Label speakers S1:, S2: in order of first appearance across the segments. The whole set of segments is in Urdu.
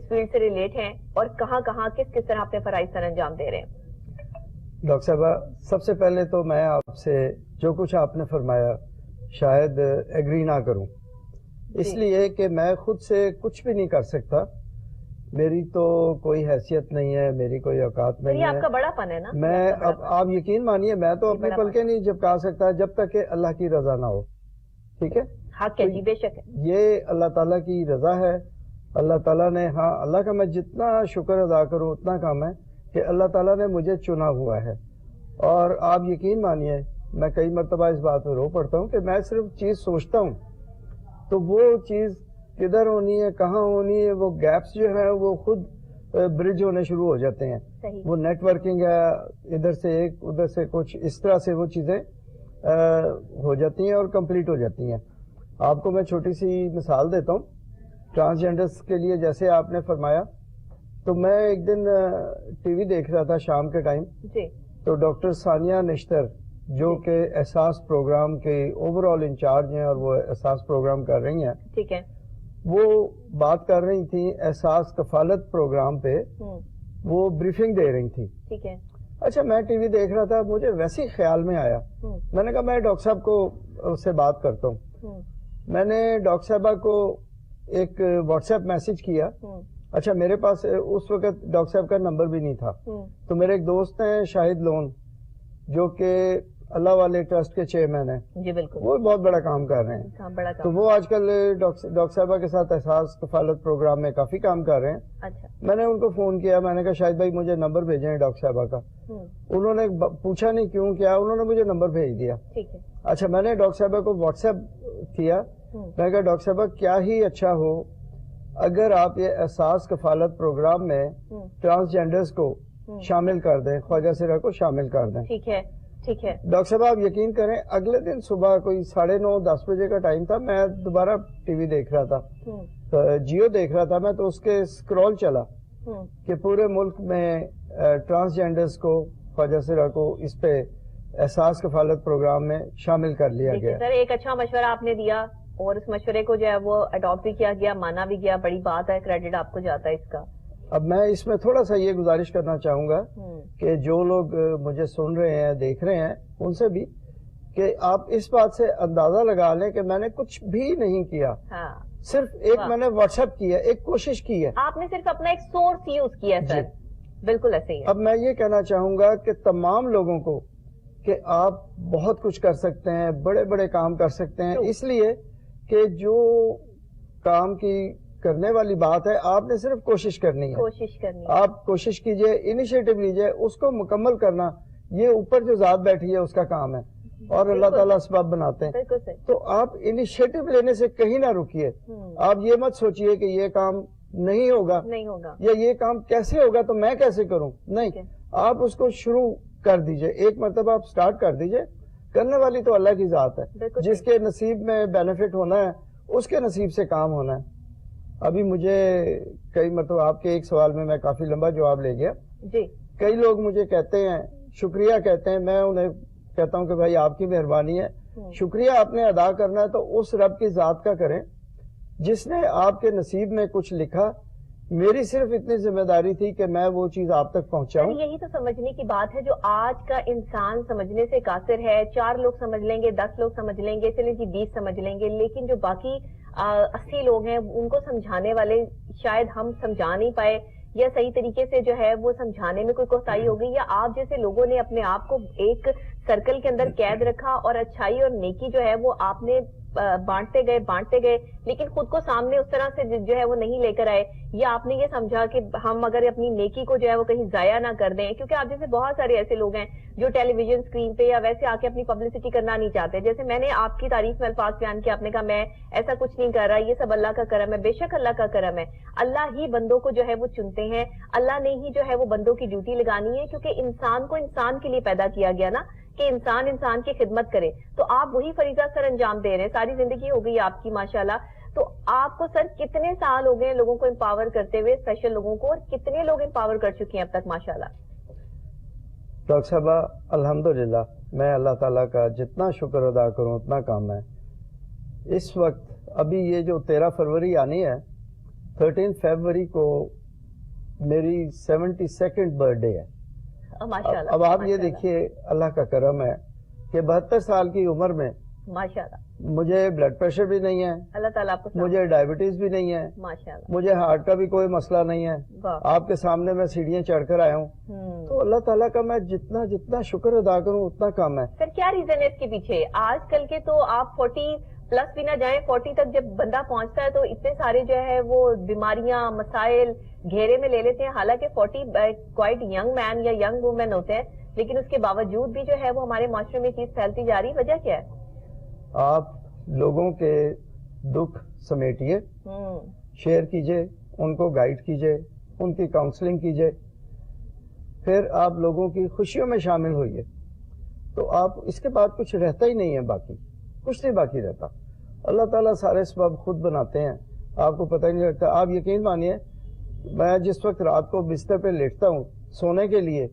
S1: فیلڈ سے ریلیٹ ہیں اور کہاں کہاں کس کس طرح اپنے فرائض سر انجام دے رہے ہیں؟
S2: ڈاکٹر صاحبہ، سب سے پہلے تو میں آپ سے جو کچھ آپ نے فرمایا شاید ایگری نہ کروں، اس لیے کہ میں خود سے کچھ بھی نہیں کر سکتا، میری تو کوئی حیثیت نہیں ہے، میری کوئی اوقات نہیں ہے۔
S1: آپ کا بڑا فن ہے نا،
S2: میں آپ یقین مانیے میں تو اپنے پلکیں نہیں جھپکا سکتا جب تک کہ اللہ کی رضا نہ ہو، ٹھیک ہے؟
S1: حق ہے جی، بے شک ہے، یہ
S2: اللہ تعالیٰ کی رضا ہے۔ اللہ تعالیٰ نے، ہاں اللہ کا میں جتنا شکر ادا کروں اتنا کم ہے کہ اللہ تعالیٰ نے مجھے چنا ہوا ہے۔ اور آپ یقین مانیے میں کئی مرتبہ اس بات میں رو پڑتا ہوں کہ میں صرف چیز سوچتا ہوں تو وہ چیز کدھر ہونی ہے، کہاں ہونی ہے، وہ گیپس جو ہے وہ خود برج ہونے شروع ہو جاتے ہیں۔ وہ نیٹ ورکنگ ہے، ادھر سے ایک ادھر سے کچھ، اس طرح سے وہ چیزیں ہو جاتی ہیں اور کمپلیٹ ہو جاتی ہیں۔ آپ کو میں چھوٹی سی مثال دیتا ہوں ٹرانسجینڈرس کے لیے، جیسے آپ نے فرمایا، تو میں ایک دن ٹی وی دیکھ رہا تھا شام کے ٹائم، تو ڈاکٹر ثانیہ نشتر جو کہ احساس پروگرام کے اوور آل انچارج ہیں اور وہ احساس پروگرام کر رہی ہیں،
S1: ٹھیک ہے،
S2: وہ بات کر رہی تھی احساس کفالت پروگرام پہ، وہ بریفنگ دے رہی تھی،
S1: ٹھیک ہے۔
S2: اچھا میں ٹی وی دیکھ رہا تھا، مجھے ویسے ہی خیال میں آیا، میں نے کہا میں ڈاکٹر صاحب کو سے بات کرتا ہوں۔ میں نے ڈاکٹر صاحبہ کو ایک واٹس ایپ میسج کیا، اچھا میرے پاس اس وقت ڈاکٹر صاحب کا نمبر بھی نہیں تھا، تو میرے ایک دوست ہیں شاہد لون جو کہ اللہ والے ٹرسٹ کے چیئرمین ہیں،
S1: جی بالکل،
S2: وہ بہت بڑا کام کر رہے ہیں، تو وہ آج کل ڈاکٹر صاحبہ کے ساتھ احساس کفالت پروگرام میں کافی کام کر رہے ہیں۔
S1: اچھا، میں
S2: نے ان کو فون کیا، میں نے کہا شاہد بھائی مجھے نمبر بھیجیں ڈاکٹر صاحبہ کا، انہوں نے پوچھا نہیں کیوں کیا، انہوں نے مجھے نمبر بھیج دیا۔
S1: ٹھیک ہے،
S2: اچھا میں نے ڈاکٹر صاحبہ کو واٹس ایپ کیا، میں نے کہا ڈاکٹر صاحبہ کیا ہی اچھا ہو اگر آپ یہ احساس کفالت پروگرام میں ٹرانسجینڈرز کو شامل کر دیں، خواجہ سرا کو شامل کر دیں۔
S1: ٹھیک ہے، ٹھیک ہے
S2: ڈاکٹر صاحب آپ یقین کریں اگلے دن صبح کوئی 9:30 10 بجے کا ٹائم تھا، میں دوبارہ ٹی وی دیکھ رہا تھا، جیو دیکھ رہا تھا میں، تو اس کے اسکرول چلا کہ پورے ملک میں ٹرانسجینڈرز کو، خواجہ سرا کو اس پہ احساس کفالت پروگرام میں شامل کر لیا گیا۔
S1: سر ایک اچھا مشورہ آپ نے دیا اور اس مشورے کو جو ہے وہ اڈاپٹ بھی کیا گیا، مانا بھی گیا، بڑی بات ہے، کریڈٹ آپ کو جاتا ہے اس کا۔
S2: اب میں اس میں تھوڑا سا یہ گزارش کرنا چاہوں گا کہ جو لوگ مجھے سن رہے ہیں دیکھ رہے ہیں ان سے بھی کہ آپ اس بات سے اندازہ لگا لیں کہ میں نے کچھ بھی نہیں کیا، صرف ایک میں نے واٹس ایپ کیا، ایک کوشش کی ہے،
S1: آپ نے صرف اپنا ایک سورس یوز کیا سر، بالکل ایسے ہی ہے۔
S2: اب میں یہ کہنا چاہوں گا کہ تمام لوگوں کو کہ آپ بہت کچھ کر سکتے ہیں، بڑے بڑے کام کر سکتے ہیں، اس لیے کہ جو کام کی کرنے والی بات ہے آپ نے صرف کوشش کرنی ہے، آپ کوشش کیجئے، انیشیٹو لیجئے، اس کو مکمل کرنا یہ اوپر جو ذات بیٹھی ہے اس کا کام ہے اور اللہ تعالیٰ اسباب بناتے ہیں، تو آپ انیشیٹو لینے سے کہیں نہ رکیے، آپ یہ مت سوچئے کہ یہ کام نہیں ہوگا یا یہ کام کیسے ہوگا تو میں کیسے کروں، نہیں، آپ اس کو شروع کر دیجئے، ایک مرتبہ آپ سٹارٹ کر دیجئے، کرنے والی تو اللہ کی ذات ہے، جس کے نصیب میں بینیفٹ ہونا ہے اس کے نصیب سے کام ہونا ہے۔ ابھی مجھے کئی مرتبہ آپ کے ایک سوال میں کافی لمبا جواب لے گیا، کئی لوگ مجھے کہتے ہیں شکریہ کہتے ہیں، میں انہیں کہتا ہوں کہ بھائی آپ کی مہربانی ہے، شکریہ آپ نے ادا کرنا ہے تو اس رب کی ذات کا کریں جس نے آپ کے نصیب میں کچھ لکھا، میری صرف اتنی ذمہ داری تھی کہ میں وہ چیز آپ تک پہنچاؤں۔
S1: یہی تو سمجھنے کی بات ہے جو آج کا انسان سمجھنے سے قاصر ہے، 4 لوگ سمجھ لیں گے، 10 لوگ سمجھ لیں گے، چلیں جی 20 سمجھ لیں گے، لیکن جو باقی 80 لوگ ہیں ان کو سمجھانے والے شاید ہم سمجھا نہیں پائے، یا صحیح طریقے سے جو ہے وہ سمجھانے میں کوئی کوتاہی ہو گئی، یا آپ جیسے لوگوں نے اپنے آپ کو ایک سرکل کے اندر قید رکھا اور اچھائی اور نیکی جو ہے وہ آپ نے بانٹتے گئے لیکن خود کو سامنے اس طرح سے جو ہے وہ نہیں لے کر آئے، یا آپ نے یہ سمجھا کہ ہم اگر اپنی نیکی کو جو ہے وہ کہیں ضائع نہ کر دیں، کیونکہ آپ جیسے بہت سارے ایسے لوگ ہیں جو ٹیلی ویژن اسکرین پہ یا ویسے آ کے اپنی پبلسٹی کرنا نہیں چاہتے، جیسے میں نے آپ کی تعریف میں الفاظ بیان کیا، آپ نے کہا میں ایسا کچھ نہیں کر رہا، یہ سب اللہ کا کرم ہے، بے شک اللہ کا کرم ہے، اللہ ہی بندوں کو جو ہے وہ چنتے ہیں، اللہ نے ہی جو ہے وہ بندوں کی ڈیوٹی لگانی ہے، کیونکہ انسان کو انسان کے لیے پیدا کیا گیا نا کہ انسان کی خدمت کرے، تو آپ وہی فریضہ سر انجام دے رہے ہیں، ساری زندگی ہو گئی آپ کی ماشاءاللہ، تو آپ کو سر کتنے سال ہو گئے لوگوں کو امپاور کرتے ہوئے، اسپیشل لوگوں کو، اور کتنے لوگ امپاور کر چکے ہیں اب تک ماشاءاللہ؟
S2: ڈاکٹر صاحبہ الحمدللہ میں اللہ تعالیٰ کا جتنا شکر ادا کروں اتنا کام ہے۔ اس وقت ابھی یہ جو 13 فروری آنی ہے، 13 فروری کو میری 72nd برتھ ڈے ہے.
S1: ماشاءاللہ.
S2: اب آپ یہ دیکھیے اللہ کا کرم ہے کہ 72 سال کی عمر میں
S1: ماشاءاللہ
S2: مجھے بلڈ پریشر بھی نہیں ہے,
S1: اللہ تعالیٰ آپ کو
S2: مجھے ڈائبٹیز بھی نہیں ہے,
S1: ماشاءاللہ
S2: مجھے ہارٹ کا بھی کوئی مسئلہ نہیں ہے. آپ کے سامنے میں سیڑھیاں چڑھ کر آیا ہوں, تو اللہ تعالیٰ کا میں جتنا شکر ادا کروں اتنا کم ہے.
S1: سر کیا ریزن ہے اس کے پیچھے؟ آج کل کے تو آپ 40 پلس بھی نہ جائیں, 40 تک جب بندہ پہنچتا ہے تو اتنے سارے جو ہے وہ بیماریاں مسائل گھیرے میں لے لیتے ہیں. حالانکہ 40 کوائٹ ینگ مین یا ینگ وومن ہوتے ہیں, لیکن اس کے باوجود بھی جو ہے وہ ہمارے معاشرے میں چیز پھیلتی جا رہی. وجہ کیا ہے؟
S2: آپ لوگوں کے دکھ سمیٹیے, شیئر کیجئے, ان کو گائیڈ کیجئے, ان کی کاؤنسلنگ کیجئے, پھر آپ لوگوں کی خوشیوں میں شامل ہوئیے, تو آپ اس کے بعد کچھ رہتا ہی نہیں ہے, باقی کچھ نہیں باقی رہتا. اللہ تعالیٰ سارے اسباب خود بناتے ہیں, آپ کو پتہ ہی نہیں لگتا. آپ یقین مانیے میں جس وقت رات کو بستر پہ لیٹتا ہوں سونے کے لیے,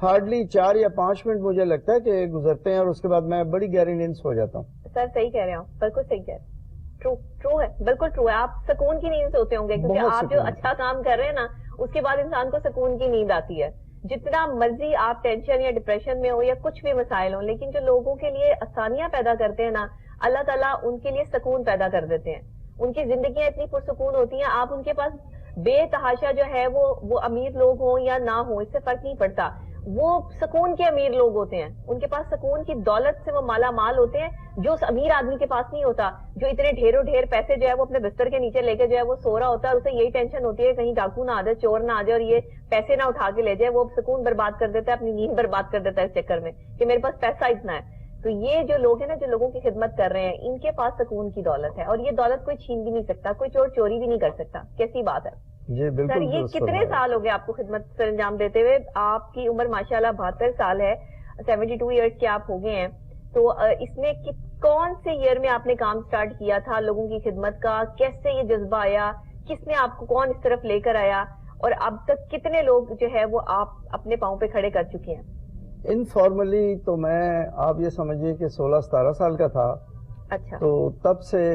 S2: ہارڈلی 4 یا 5 منٹ مجھے لگتا ہے کہ گزرتے ہیں اور اس کے بعد میں بڑی گہری نیند سو جاتا ہوں.
S1: سر صحیح کہہ رہے ہیں, بالکل صحیح کہہ رہے ہیں, ٹرو ہے, بالکل ٹرو ہے. آپ سکون کی نیند سوتے ہوں گے کیونکہ آپ جو اچھا کام کر رہے ہیں نا اس کے بعد انسان کو سکون کی نیند آتی ہے. جتنا مرضی آپ ٹینشن یا ڈپریشن میں ہو یا کچھ بھی مسائل ہوں, لیکن جو لوگوں کے لیے آسانیاں پیدا کرتے ہیں نا, اللہ تعالیٰ ان کے لیے سکون پیدا کر دیتے ہیں. ان کی زندگیاں اتنی پرسکون ہوتی ہیں. آپ ان کے پاس بے تحاشا جو ہے وہ امیر لوگ ہوں یا نہ ہوں, اس سے فرق نہیں پڑتا, وہ سکون کے امیر لوگ ہوتے ہیں. ان کے پاس سکون کی دولت سے وہ مالا مال ہوتے ہیں, جو اس امیر آدمی کے پاس نہیں ہوتا, جو اتنے ڈھیر پیسے جو ہے وہ اپنے بستر کے نیچے لے کے جو ہے وہ سو رہا ہوتا ہے. اسے یہی ٹینشن ہوتی ہے کہیں ڈاکو نہ آ جائے, چور نہ آ جائے اور یہ پیسے نہ اٹھا کے لے جائے. وہ سکون برباد کر دیتا ہے, اپنی نیند برباد کر دیتا ہے اس چکر میں کہ میرے پاس پیسہ اتنا ہے. تو یہ جو لوگ ہیں نا, جو لوگوں کی خدمت کر رہے ہیں, ان کے پاس سکون کی دولت ہے, اور یہ دولت کوئی چھین بھی نہیں سکتا, کوئی چور چوری بھی نہیں کر سکتا. کیسی بات ہے
S2: جی بالکل.
S1: سر یہ کتنے سال ہو گئے آپ کو خدمت سر انجام دیتے ہوئے؟ آپ کی عمر ماشاءاللہ 72 سال ہے, 72 ایئرس کے آپ ہو گئے ہیں. تو اس میں کون سے ایئر میں آپ نے کام سٹارٹ کیا تھا لوگوں کی خدمت کا؟ کیسے یہ جذبہ آیا؟ کس نے آپ کو کون اس طرف لے کر آیا؟ اور اب تک کتنے لوگ جو ہے وہ آپ اپنے پاؤں پہ کھڑے کر چکے ہیں؟
S2: انفارملی تو میں آپ یہ سمجھیے کہ 16-17 سال کا تھا.
S1: اچھا.
S2: تو تب سے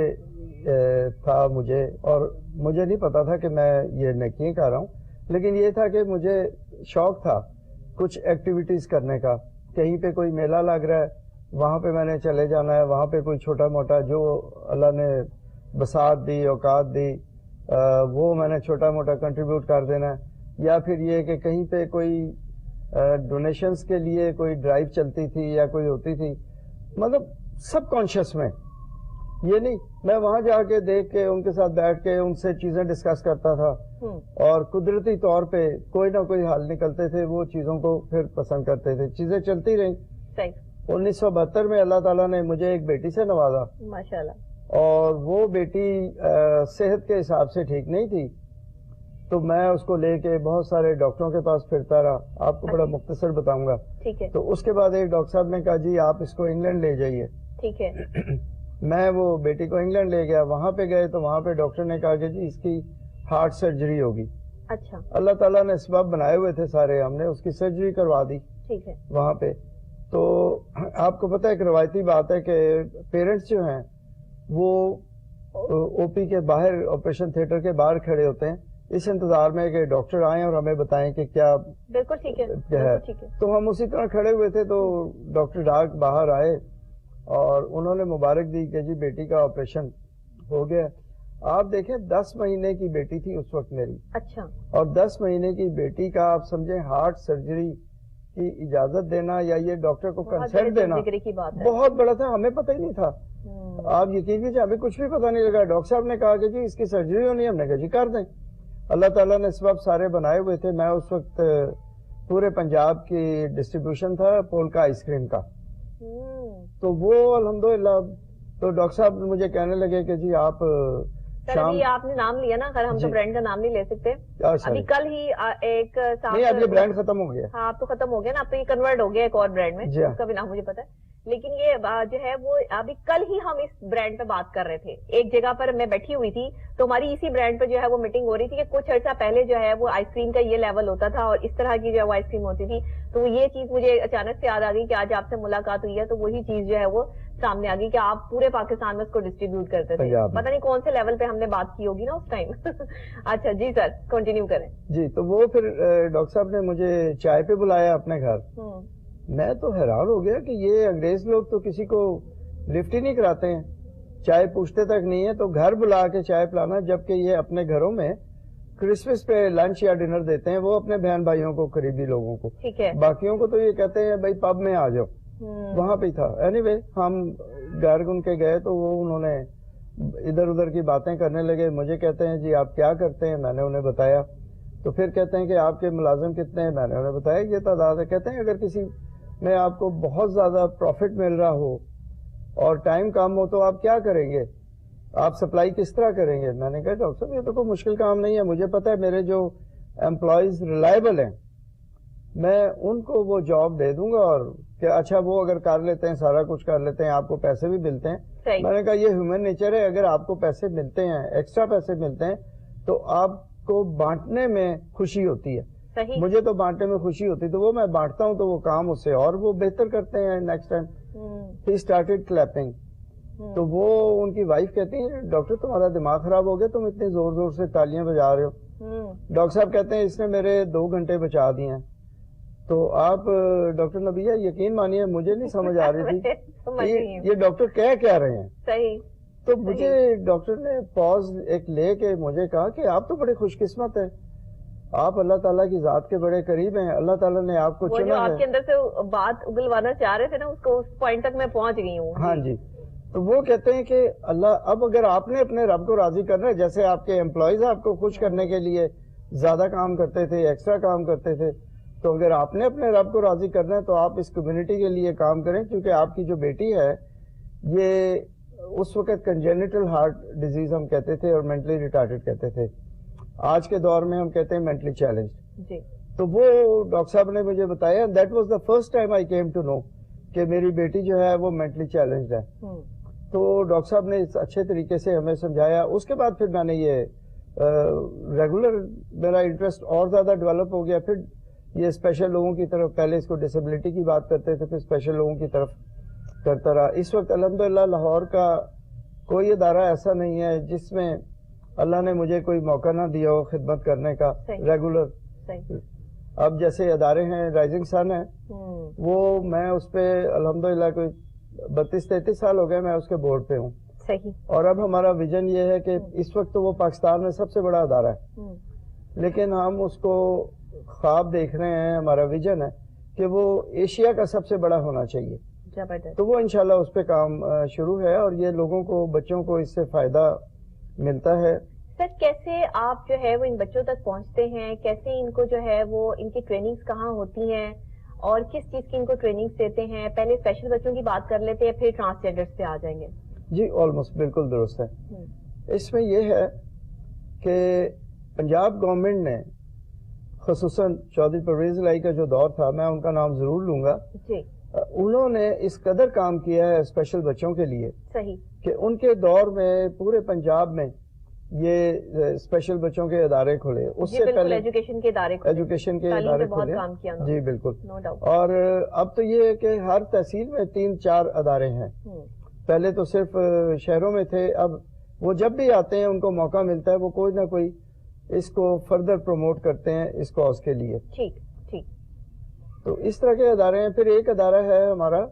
S2: تھا مجھے, اور مجھے نہیں پتا تھا کہ میں یہ نیکیاں کر رہا ہوں, لیکن یہ تھا کہ مجھے شوق تھا کچھ ایکٹیویٹیز کرنے کا. کہیں پہ کوئی میلہ لگ رہا ہے وہاں پہ میں نے چلے جانا ہے, وہاں پہ کوئی چھوٹا موٹا جو اللہ نے بساط دی, اوقات دی, وہ میں نے چھوٹا موٹا کنٹریبیوٹ کر دینا ہے. یا پھر یہ کہ کہیں پہ کوئی ڈونیشنز کے لیے کوئی ڈرائیو چلتی تھی یا کوئی ہوتی تھی, مطلب سب کانشیس میں, یہ نہیں میں وہاں جا کے دیکھ کے ان کے ساتھ بیٹھ کے ان سے چیزیں ڈسکس کرتا تھا, اور قدرتی طور پہ کوئی نہ کوئی حل نکلتے تھے, وہ چیزوں کو پھر پسند کرتے تھے, چیزیں چلتی رہیں. 1972 میں اللہ تعالیٰ نے مجھے ایک بیٹی سے نوازا
S1: ماشاءاللہ,
S2: اور وہ بیٹی صحت کے حساب سے ٹھیک نہیں تھی, تو میں اس کو لے کے بہت سارے ڈاکٹروں کے پاس پھرتا رہا. آپ کو بڑا مختصر بتاؤں گا.
S1: ٹھیک ہے.
S2: تو اس کے بعد ایک ڈاکٹر صاحب نے کہا جی آپ اس کو انگلینڈ لے جائیے.
S1: ٹھیک ہے.
S2: میں وہ بیٹی کو انگلینڈ لے گیا. وہاں پہ گئے تو وہاں پہ ڈاکٹر نے کہا کہ جی اس کی ہارٹ سرجری ہوگی.
S1: اچھا. اللہ
S2: تعالیٰ نے اسباب بنائے ہوئے تھے سارے, ہم نے اس کی سرجری کروا دی.
S1: ٹھیک ہے.
S2: وہاں پہ تو آپ کو پتہ ہے ایک روایتی بات ہے کہ پیرنٹس جو ہیں وہ او پی کے باہر, آپریشن تھیٹر کے باہر کھڑے ہوتے ہیں اس انتظار میں کہ ڈاکٹر آئیں اور ہمیں بتائیں کہ کیا.
S1: بالکل ٹھیک ہے.
S2: تو ہم اسی طرح کھڑے ہوئے تھے, تو ڈاکٹر ڈاک باہر آئے اور انہوں نے مبارک دی کہ جی بیٹی کا آپریشن ہو گیا. آپ دیکھیں 10 مہینے کی بیٹی تھی اس وقت میری.
S1: اچھا. اور
S2: 10 مہینے کی بیٹی کا آپ سمجھیں ہارٹ سرجری کی اجازت دینا یا یہ ڈاکٹر کو کنسنٹ دینا بہت بڑا تھا, ہمیں پتہ ہی نہیں تھا. آپ یقین کیجیے ہمیں کچھ بھی پتہ نہیں لگا. ڈاکٹر صاحب نے کہا کہ جی اس کی سرجری ہونی ہے, ہم نے کہا جی کر دیں. اللہ تعالیٰ نے اسباب سارے بنائے ہوئے تھے. میں اس وقت پورے پنجاب کی ڈسٹریبیوشن تھا پولکا آئس کریم کا, تو وہ الحمدللہ. تو ڈاکٹر صاحب مجھے کہنے لگے کہ جی آپ
S1: آپ نے نام لیا نا, ہم تو برانڈ کا نام نہیں لے سکتے. ابھی کل ہی ایک
S2: نہیں, اب یہ برانڈ ختم ہو گیا.
S1: ہاں اب تو ختم ہو گیا نا, اب تو یہ کنورٹ ہو گیا ایک اور برانڈ میں, اس کا بھی نام مجھے پتا ہے. لیکن یہ جو ہے وہ ابھی کل ہی ہم اس برانڈ پہ بات کر رہے تھے, ایک جگہ پر میں بیٹھی ہوئی تھی تو ہماری اسی برانڈ پہ جو ہے وہ میٹنگ ہو رہی تھی کہ کچھ عرصہ پہلے جو ہے وہ آئس کریم کا یہ لیول ہوتا تھا اور اس طرح کی جو ہے وہ آئس کریم ہوتی تھی. تو یہ چیز مجھے اچانک سے یاد آ گئی کہ آج آپ سے ملاقات ہوئی ہے تو وہی چیز جو ہے وہ سامنے آ گئی کہ آپ پورے پاکستان میں اس کو ڈسٹریبیوٹ کرتے تھے. پتہ نہیں کون سے لیول پہ ہم نے بات کی ہوگی نا اس ٹائم. اچھا جی سر کنٹینیو کریں.
S2: جی تو وہ پھر ڈاکٹر صاحب نے مجھے چائے پہ بلایا اپنے گھر. میں تو حیران ہو گیا کہ یہ انگریز لوگ تو کسی کو لفٹ ہی نہیں کراتے ہیں, چائے پوچھتے تک نہیں ہے, تو گھر بلا کے چائے پلانا, جبکہ یہ اپنے گھروں میں کرسمس پہ لنچ یا ڈنر دیتے ہیں وہ اپنے بہن بھائیوں کو, قریبی لوگوں کو.
S1: ٹھیک ہے.
S2: باقیوں کو تو یہ کہتے ہیں بھائی پب میں آ جاؤ, وہاں پہ تھا. اینی وے ہم گھر ان کے گئے تو وہ انہوں نے ادھر ادھر کی باتیں کرنے لگے. مجھے کہتے ہیں جی آپ کیا کرتے ہیں, میں نے انہیں بتایا. تو پھر کہتے ہیں کہ آپ کے ملازم کتنے ہیں, میں نے انہیں بتایا یہ تعداد ہے. کہتے ہیں اگر کسی میں آپ کو بہت زیادہ پروفٹ مل رہا ہو اور ٹائم کم ہو تو آپ کیا کریں گے, آپ سپلائی کس طرح کریں گے. میں نے کہا ڈاکٹر صاحب یہ تو کوئی مشکل کام نہیں ہے, مجھے پتا ہے میرے جو امپلائیز ریلائبل ہیں میں ان کو وہ جاب دے دوں گا, اور کہ اچھا وہ اگر کر لیتے ہیں سارا کچھ کر لیتے ہیں, آپ کو پیسے بھی ملتے ہیں. میں نے کہا یہ ہیومن نیچر ہے, اگر آپ کو پیسے ملتے ہیں, ایکسٹرا پیسے ملتے ہیں تو آپ کو بانٹنے میں خوشی ہوتی ہے. مجھے تو بانٹنے میں خوشی ہوتی, تو وہ میں بانٹتا ہوں تو وہ کام اس سے اور وہ بہتر کرتے ہیں. Next time he started clapping. تو وہ ان کی وائف کہتی ہیں ڈاکٹر تمہارا دماغ خراب ہو گیا, تم اتنے زور زور سے تالیاں بجا رہے ہو. ڈاکٹر صاحب کہتے ہیں اس نے میرے 2 گھنٹے بچا دیے ہیں. تو آپ ڈاکٹر نبیہ یقین مانیے مجھے نہیں سمجھ آ رہی تھی یہ ڈاکٹر کہہ رہے ہیں.
S1: صحیح.
S2: تو مجھے ڈاکٹر نے پاز ایک لے کے مجھے کہا کہ آپ تو بڑے خوش قسمت ہیں, آپ اللہ تعالیٰ کی ذات کے بڑے قریب ہیں, اللہ تعالیٰ نے آپ کو چنا ہے.
S1: آپ کے اندر سے بات اگلوانا چاہ رہے تھے نا, اس کو اس پوائنٹ تک میں پہنچ گئی ہوں.
S2: ہاں جی. تو وہ کہتے ہیں کہ اللہ اب اگر آپ نے اپنے رب کو راضی کرنا ہے, جیسے آپ کے امپلائیز آپ کو خوش کرنے کے لیے زیادہ کام کرتے تھے, ایکسٹرا کام کرتے تھے, تو اگر آپ نے اپنے رب کو راضی کرنا ہے تو آپ اس کمیونٹی کے لیے کام کریں. کیونکہ آپ کی جو بیٹی ہے یہ اس وقت کنجینیٹل ہارٹ ڈیزیز ہم کہتے تھے اور مینٹلی ریٹارڈڈ کہتے تھے, آج کے دور میں ہم کہتے ہیں مینٹلی چیلنج. تو وہ ڈاکٹر صاحب نے مجھے بتایا, that was the first time I came to know کہ میری بیٹی جو ہے وہ مینٹلی چیلنجڈ ہے. تو ڈاکٹر صاحب نے اچھے طریقے سے ہمیں سمجھایا. اس کے بعد پھر میں نے یہ ریگولر میرا انٹرسٹ اور زیادہ ڈیولپ ہو گیا. پھر یہ اسپیشل لوگوں کی طرف, پہلے اس کو ڈسیبلٹی کی بات کرتے تھے, پھر اسپیشل لوگوں کی طرف کرتا رہا. اس وقت الحمدللہ لاہور کا کوئی ادارہ ایسا نہیں ہے جس میں اللہ نے مجھے کوئی موقع نہ دیا ہو خدمت کرنے کا ریگولر. اب جیسے ادارے ہیں رائزنگ سن ہے, وہ میں اس پہ الحمدللہ کوئی 32-33 سال ہو گئے میں اس کے بورڈ پہ ہوں. اور اب ہمارا ویژن یہ ہے کہ اس وقت تو وہ پاکستان میں سب سے بڑا ادارہ ہے, لیکن ہم اس کو خواب دیکھ رہے ہیں, ہمارا ویژن ہے کہ وہ ایشیا کا سب سے بڑا ہونا چاہیے. تو وہ انشاءاللہ اس پہ کام شروع ہے, اور یہ لوگوں کو, بچوں کو اس سے فائدہ ملتا ہے.
S1: سر کیسے آپ جو ہے وہ ان بچوں تک پہنچتے ہیں, کیسے ان کو جو ہے وہ ان کی ٹریننگز کہاں ہوتی ہیں, اور کس چیز کی ان کو ٹریننگز دیتے ہیں؟ پہلے اسپیشل بچوں کی بات کر لیتے ہیں, پھر ٹرانسجینڈرز پہ آ جائیں گے.
S2: جی آلموسٹ بالکل درست ہے. اس میں یہ ہے کہ پنجاب گورنمنٹ نے خصوصاً چودھری پرویز الہی کا جو دور تھا, میں ان کا نام ضرور لوں گا, انہوں نے اس قدر کام کیا ہے اسپیشل بچوں کے لیے کہ ان کے دور میں پورے پنجاب میں یہ اسپیشل بچوں کے ادارے کھلے. اس سے پہلے ایجوکیشن کے ادارے کھلے. جی بالکل. اور اب تو یہ ہے کہ ہر تحصیل میں 3-4 ادارے ہیں. پہلے تو صرف شہروں میں تھے, اب وہ جب بھی آتے ہیں ان کو موقع ملتا ہے, وہ کوئی نہ کوئی اس کو فردر پروموٹ کرتے ہیں اس کاز کے لیے.
S1: ٹھیک.
S2: تو اس طرح کے ادارے ہیں. پھر ایک ادارہ ہے ہمارا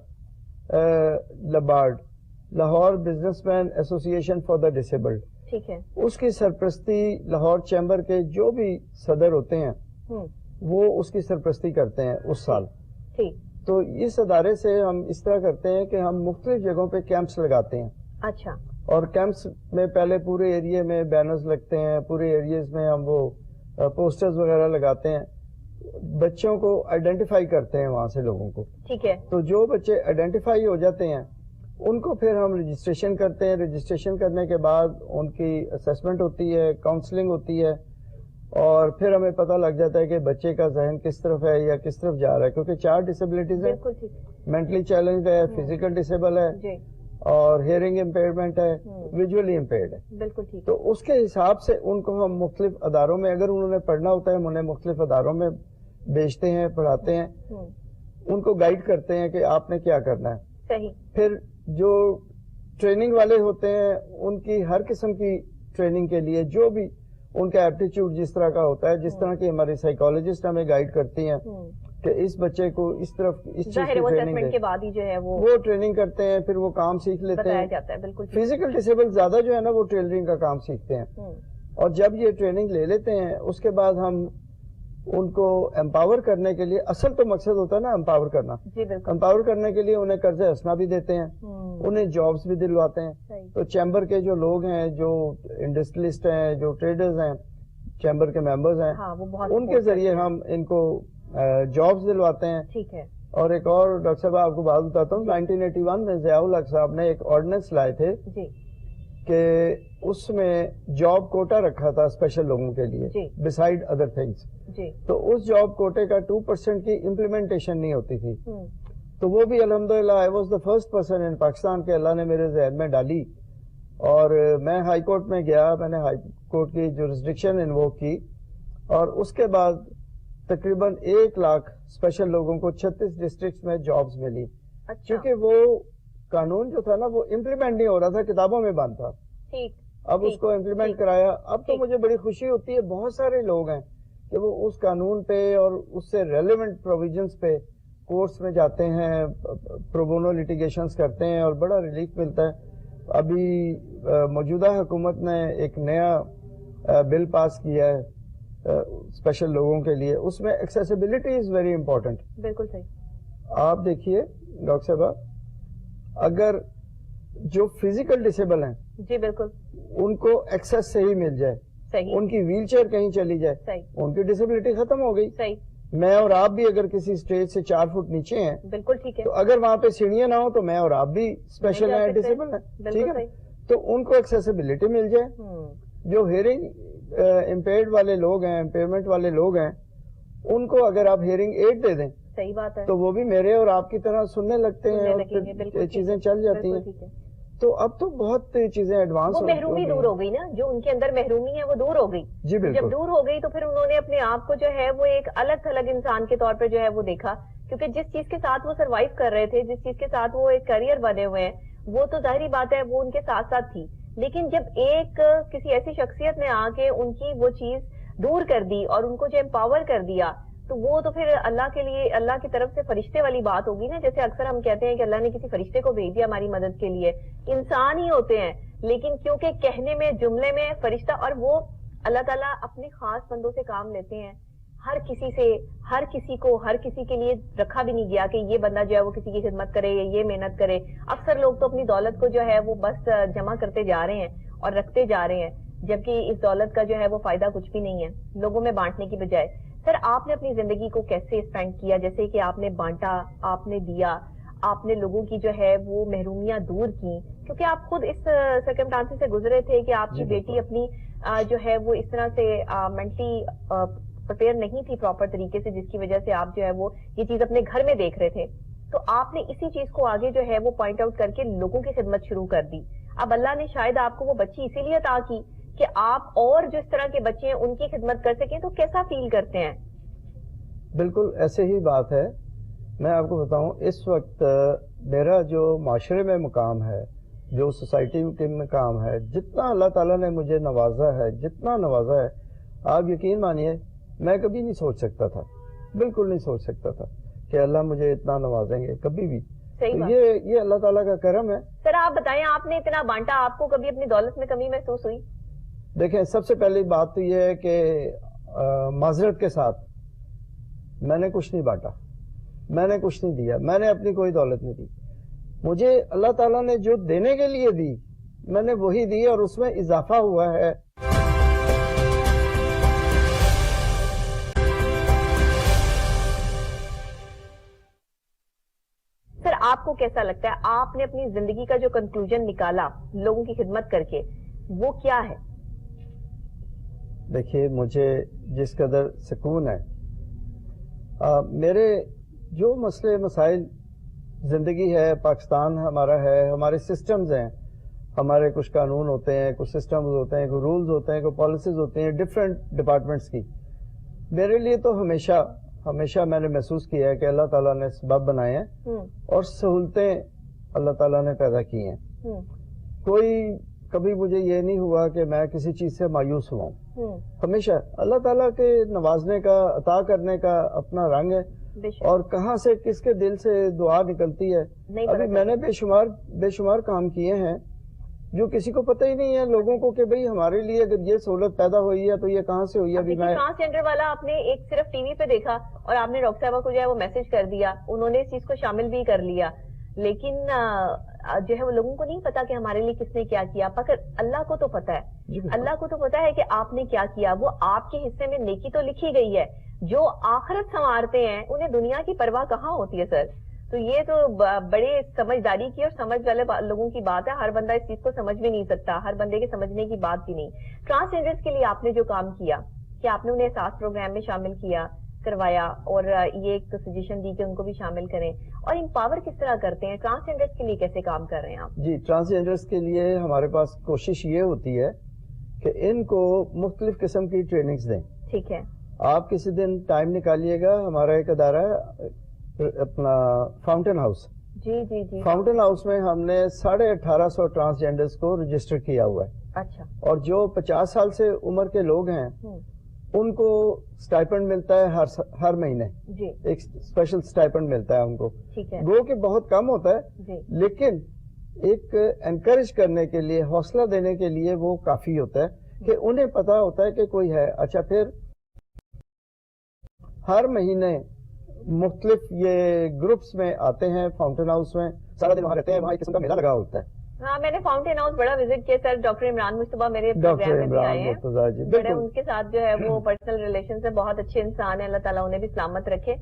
S2: لبارڈ, لاہور بزنس مین ایسوسی ایشن فار دا ڈسیبلڈ.
S1: ٹھیک ہے.
S2: اس کی سرپرستی لاہور چیمبر کے جو بھی صدر ہوتے ہیں وہ اس کی سرپرستی کرتے ہیں اس سال.
S1: ٹھیک.
S2: تو اس ادارے سے ہم اس طرح کرتے ہیں کہ ہم مختلف جگہوں پہ کیمپس لگاتے ہیں.
S1: اچھا.
S2: اور کیمپس میں پہلے پورے ایریے میں بینرز لگتے ہیں, پورے ایریز میں ہم وہ پوسٹرز وغیرہ لگاتے ہیں, بچوں کو آئیڈینٹیفائی کرتے ہیں وہاں سے لوگوں کو.
S1: ٹھیک ہے.
S2: تو جو بچے آئیڈینٹیفائی ہو جاتے ہیں ان کو پھر ہم رجسٹریشن کرتے ہیں. رجسٹریشن کرنے کے بعد ان کی اسیسمنٹ ہوتی ہے, کاؤنسلنگ ہوتی ہے, اور پھر ہمیں پتہ لگ جاتا ہے کہ بچے کا ذہن کس طرف ہے یا کس طرف جا رہا ہے، کیونکہ 4 ڈسیبلٹیز ہیں،
S1: بالکل ٹھیک،
S2: مینٹلی چیلنج ہے، فزیکل ڈسیبل ہے،
S1: جی
S2: اور ہیئرنگ امپیئرمنٹ ہے، ویژولی امپیئرڈ ہے.
S1: بالکل ٹھیک،
S2: تو اس کے حساب سے ان کو ہم مختلف اداروں میں، اگر انہوں نے پڑھنا ہوتا ہے ہم انہیں مختلف اداروں میں بھیجتے ہیں، پڑھاتے ہیں، ان کو گائیڈ کرتے ہیں کہ آپ نے کیا کرنا ہے.
S1: صحیح.
S2: پھر جو ٹریننگ والے ہوتے ہیں ان کی ہر قسم کی ٹریننگ کے لیے جو بھی ان کا ایپٹیچیوڈ جس طرح کا ہوتا ہے، جس طرح کی ہماری سائیکالوجسٹ ہمیں گائیڈ کرتی ہیں کہ اس بچے کو اس طرف اس چیز کی ٹریننگ
S1: کے بعد ہی جو ہے
S2: وہ ٹریننگ کرتے ہیں، پھر وہ کام سیکھ لیتے ہیں.
S1: بالکل
S2: فزیکل ڈسیبل زیادہ جو ہے نا وہ ٹیلرنگ کا کام سیکھتے ہیں، اور جب یہ ٹریننگ لے لیتے ہیں اس کے بعد ہم ان کو امپاور کرنے کے لیے، اصل تو مقصد ہوتا ہے نا امپاور کرنا،
S1: جی بالکل،
S2: امپاور کرنے کے لیے انہیں قرض حسنہ بھی دیتے ہیں، انہیں جابس بھی دلواتے ہیں. تو چیمبر کے جو لوگ ہیں، جو انڈسٹریلسٹ ہیں، جو ٹریڈرز ہیں، چیمبر کے ممبرز ہیں، ان کے ذریعے ہم ان کو جابس دلواتے ہیں.
S1: ٹھیک ہے.
S2: اور ایک اور ڈاکٹر صاحب آپ کو بات بتاتا ہوں، 1981 میں ضیاء الحق صاحب نے ایک آرڈیننس لائے تھے کہ اس میں جاب کوٹا رکھا تھا اسپیشل لوگوں کے لیے بسائڈ ادر تھنگس. تو اس جاب کوٹے کا 2% کی امپلیمنٹیشن نہیں ہوتی تھی. تو وہ بھی الحمدللہ I was the first person in Pakistan کے اللہ نے میرے ذہن میں ڈالی، اور میں ہائی کورٹ میں گیا، میں نے ہائی کورٹ کی جورسڈکشن انووک کی، اور اس کے بعد تقریباً 1 لاکھ اسپیشل لوگوں کو 36 ڈسٹرکٹس میں جابز ملی. کیونکہ وہ قانون جو تھا نا وہ امپلیمنٹ نہیں ہو رہا تھا، کتابوں میں بند تھا. اب اس کو امپلیمنٹ کرایا. اب تو مجھے بڑی خوشی ہوتی ہے، بہت سارے لوگ ہیں کہ وہ اس قانون پہ اور اس سے ریلیونٹ پروویژنس پہ کورٹس میں جاتے ہیں، پروبونو لٹیگیشنز کرتے ہیں، اور بڑا ریلیف ملتا ہے. ابھی موجودہ حکومت نے ایک نیا بل پاس کیا ہے اسپیشل لوگوں کے لیے، اس میں ایکسیسیبلٹی از ویری امپورٹنٹ. بالکل صحیح. آپ دیکھیے ڈاکٹر صاحبہ، اگر جو فزیکل ڈسیبل ہیں، جی بالکل، ان کو ایکسیس صحیح مل جائے، ان کی ویل چیئر کہیں چلی جائے، ان کی ڈسیبلٹی ختم ہو گئی. میں اور آپ بھی اگر کسی اسٹیج سے 4 فٹ نیچے ہیں، بالکل ٹھیک ہے، تو اگر وہاں پہ سیڑھیاں نہ ہو تو میں اور آپ بھی اسپیشل ہیں، ڈسیبل ہیں، ٹھیک ہے، تو ان کو ایکسیسیبلٹی مل جائے. جو ہیئرنگ امپیئرڈ والے لوگ ہیں، امپیئرمنٹ والے لوگ ہیں، ان کو اگر آپ ہیئرنگ ایڈ دے دیں، صحیح بات ہے، تو وہ بھی میرے اور آپ کی طرح سننے لگتے ہیں اور پھر چیزیں چل جاتی ہیں. تو اب تو بہت چیزیں ایڈوانس، وہ محرومی دور ہو گئی نا، جو ان کے اندر محرومی ہے وہ دور ہو گئی. جی بالکل. جب دور ہو گئی تو پھر انہوں نے اپنے آپ کو جو ہے وہ ایک الگ تھلگ انسان کے طور پہ جو ہے وہ دیکھا، کیونکہ جس چیز کے ساتھ وہ سروائیو کر رہے تھے، جس چیز کے ساتھ وہ ایک کریئر بنے ہوئے ہیں، وہ تو ظاہری بات ہے وہ ان کے ساتھ ساتھ تھی. لیکن جب ایک کسی ایسی شخصیت نے آ کے ان کی وہ چیز دور کر دی اور ان کو جو امپاور کر دیا، تو وہ تو پھر اللہ کے لیے، اللہ کی طرف سے فرشتے والی بات ہوگی نا. جیسے اکثر ہم کہتے ہیں کہ اللہ نے کسی فرشتے کو بھیج دیا ہماری مدد کے لیے. انسان ہی ہوتے ہیں لیکن کیونکہ کہنے میں، جملے میں فرشتہ، اور وہ اللہ تعالیٰ اپنے خاص بندوں سے کام لیتے ہیں. ہر کسی سے، ہر کسی کو، ہر کسی کے لیے رکھا بھی نہیں گیا کہ یہ بندہ جو ہے وہ کسی کی خدمت کرے یا یہ محنت کرے. اکثر لوگ تو اپنی دولت کو جو ہے وہ بس جمع کرتے جا رہے ہیں اور رکھتے جا رہے ہیں، جبکہ اس دولت کا جو ہے وہ فائدہ کچھ بھی نہیں ہے لوگوں میں بانٹنے کی بجائے. سر، آپ نے اپنی زندگی کو کیسے اسپینڈ کیا؟ جیسے کہ آپ نے بانٹا، آپ نے دیا، آپ نے لوگوں کی جو ہے وہ محرومیاں دور کی، کیونکہ آپ خود اس سرکمسٹانس سے گزرے تھے کہ آپ کی بیٹی اپنی جو ہے وہ اس طرح سے مینٹلی پریپیئر نہیں تھی پراپر طریقے سے، جس کی وجہ سے آپ جو ہے وہ یہ چیز اپنے گھر میں دیکھ رہے تھے. تو آپ نے اسی چیز کو آگے جو ہے وہ پوائنٹ آؤٹ کر کے لوگوں کی خدمت شروع کر دی. اب اللہ نے شاید آپ کو وہ بچی اسی لیے عطا کی کہ آپ اور جو اس طرح کے بچے ہیں ان کی خدمت کر سکیں. تو کیسا فیل کرتے ہیں؟ بالکل ایسے ہی بات ہے. میں آپ کو بتاؤں، اس وقت میرا جو معاشرے میں مقام ہے، جو سوسائٹی کے مقام ہے، جتنا اللہ تعالیٰ نے مجھے نوازا ہے، جتنا نوازا ہے، آپ یقین مانیے میں کبھی نہیں سوچ سکتا تھا، بالکل نہیں سوچ سکتا تھا کہ اللہ مجھے اتنا نوازیں گے، کبھی بھی. یہ اللہ تعالیٰ کا کرم ہے.
S1: سر آپ بتائیں، آپ نے اتنا بانٹا، آپ کو کبھی اپنی دولت میں کمی محسوس ہوئی؟
S2: دیکھیں، سب سے پہلی بات تو یہ ہے کہ معذرت کے ساتھ میں نے کچھ نہیں بانٹا، میں نے کچھ نہیں دیا، میں نے اپنی کوئی دولت نہیں دی. مجھے اللہ تعالیٰ نے جو دینے کے لیے دی میں نے وہی دی، اور اس میں اضافہ ہوا ہے.
S1: سر آپ کو کیسا لگتا ہے، آپ نے اپنی زندگی کا جو کنکلوژن نکالا لوگوں کی خدمت کر کے، وہ کیا ہے؟
S2: دیکھیے مجھے جس قدر سکون ہے، میرے جو مسئلے مسائل زندگی ہے، پاکستان ہمارا ہے، ہمارے سسٹمز ہیں، ہمارے کچھ قانون ہوتے ہیں، کچھ سسٹمز ہوتے ہیں، کچھ رولز ہوتے ہیں، کچھ پالیسیز ہوتی ہیں ڈفرینٹ ڈپارٹمنٹس کی. میرے لیے تو ہمیشہ میں نے محسوس کیا ہے کہ اللہ تعالیٰ نے سبب بنائے ہیں اور سہولتیں اللہ تعالیٰ نے پیدا کی ہیں. کوئی کبھی مجھے یہ نہیں ہوا کہ میں کسی چیز سے مایوس ہوا ہوں. ہمیشہ اللہ تعالیٰ کے نوازنے کا، عطا کرنے کا اپنا رنگ ہے، اور کہاں سے کس کے دل سے دعا نکلتی ہے. ابھی میں نے بے شمار کام کیے ہیں جو کسی کو پتہ ہی نہیں ہے لوگوں کو کہ بھئی ہمارے لیے اگر یہ سہولت پیدا ہوئی ہے تو یہ کہاں سے ہوئی ہے. ابھی میں
S1: ٹرانسجینڈر والا آپ نے ایک صرف ٹی وی پہ دیکھا اور آپ نے ڈاکٹر صاحبہ کو جو ہے وہ میسج کر دیا، انہوں نے اس چیز کو شامل بھی کر لیا، لیکن جو ہے وہ لوگوں کو نہیں پتا کہ ہمارے لیے کس نے کیا کیا. مگر اللہ کو تو پتا ہے، اللہ کو تو پتا ہے کہ آپ نے کیا کیا. وہ آپ کے حصے میں نیکی تو لکھی گئی ہے. جو آخرت سنوارتے ہیں انہیں دنیا کی پرواہ کہاں ہوتی ہے سر. تو یہ تو بڑے سمجھداری کی اور سمجھ والے لوگوں کی بات ہے. ہر بندہ اس چیز کو سمجھ بھی نہیں سکتا، ہر بندے کے سمجھنے کی بات بھی نہیں. ٹرانسجینڈرز کے لیے آپ نے جو کام کیا کہ آپ نے انہیں احساس پروگرام میں شامل کروایا اور یہ ایک سجیشن دی کہ ان کو بھی شامل کریں، اور امپاور کس طرح کرتے ہیں ٹرانسجینڈرز کے لیے، کیسے کام کر رہے ہیں آپ؟
S2: جی، ٹرانسجینڈرز کے لیے ہمارے پاس کوشش یہ ہوتی ہے کہ ان کو مختلف قسم کی ٹریننگز دیں.
S1: ٹھیک ہے.
S2: آپ کسی دن ٹائم نکالیے گا، ہمارا ایک ادارہ ہے اپنا فاؤنٹین ہاؤس.
S1: جی
S2: فاؤنٹین ہاؤس میں ہم نے 1850 ٹرانسجینڈرز کو رجسٹر کیا ہوا ہے.
S1: اچھا. اور
S2: جو 50 سال سے عمر کے لوگ ہیں ان کو سٹائپنڈ ملتا ہے ہر مہینے.
S1: جی.
S2: ایک اسپیشل سٹائپنڈ ملتا ہے ان کو.
S1: ٹھیک ہے.
S2: گو کہ بہت کم ہوتا ہے
S1: جی.
S2: لیکن ایک انکریج کرنے کے لیے، حوصلہ دینے کے لیے وہ کافی ہوتا ہے کہ انہیں پتا ہوتا ہے کہ کوئی ہے. اچھا، پھر ہر مہینے مختلف یہ گروپس میں آتے ہیں فاؤنٹین ہاؤس میں، سارا دن وہاں رہتے ہیں، وہاں ایک قسم کا میلہ لگا ہوتا ہے.
S1: ہاں، میں نے فاؤنٹین ہاؤس بڑا وزٹ کیا سر. ڈاکٹر عمران مصطفیٰ میرے پروگرام میں بھی آئے ہیں. بڑے ان کے ساتھ جو ہے وہ پرسنل ریلیشن سے بہت اچھے انسان ہیں، اللہ تعالیٰ انہیں بھی سلامت رکھے.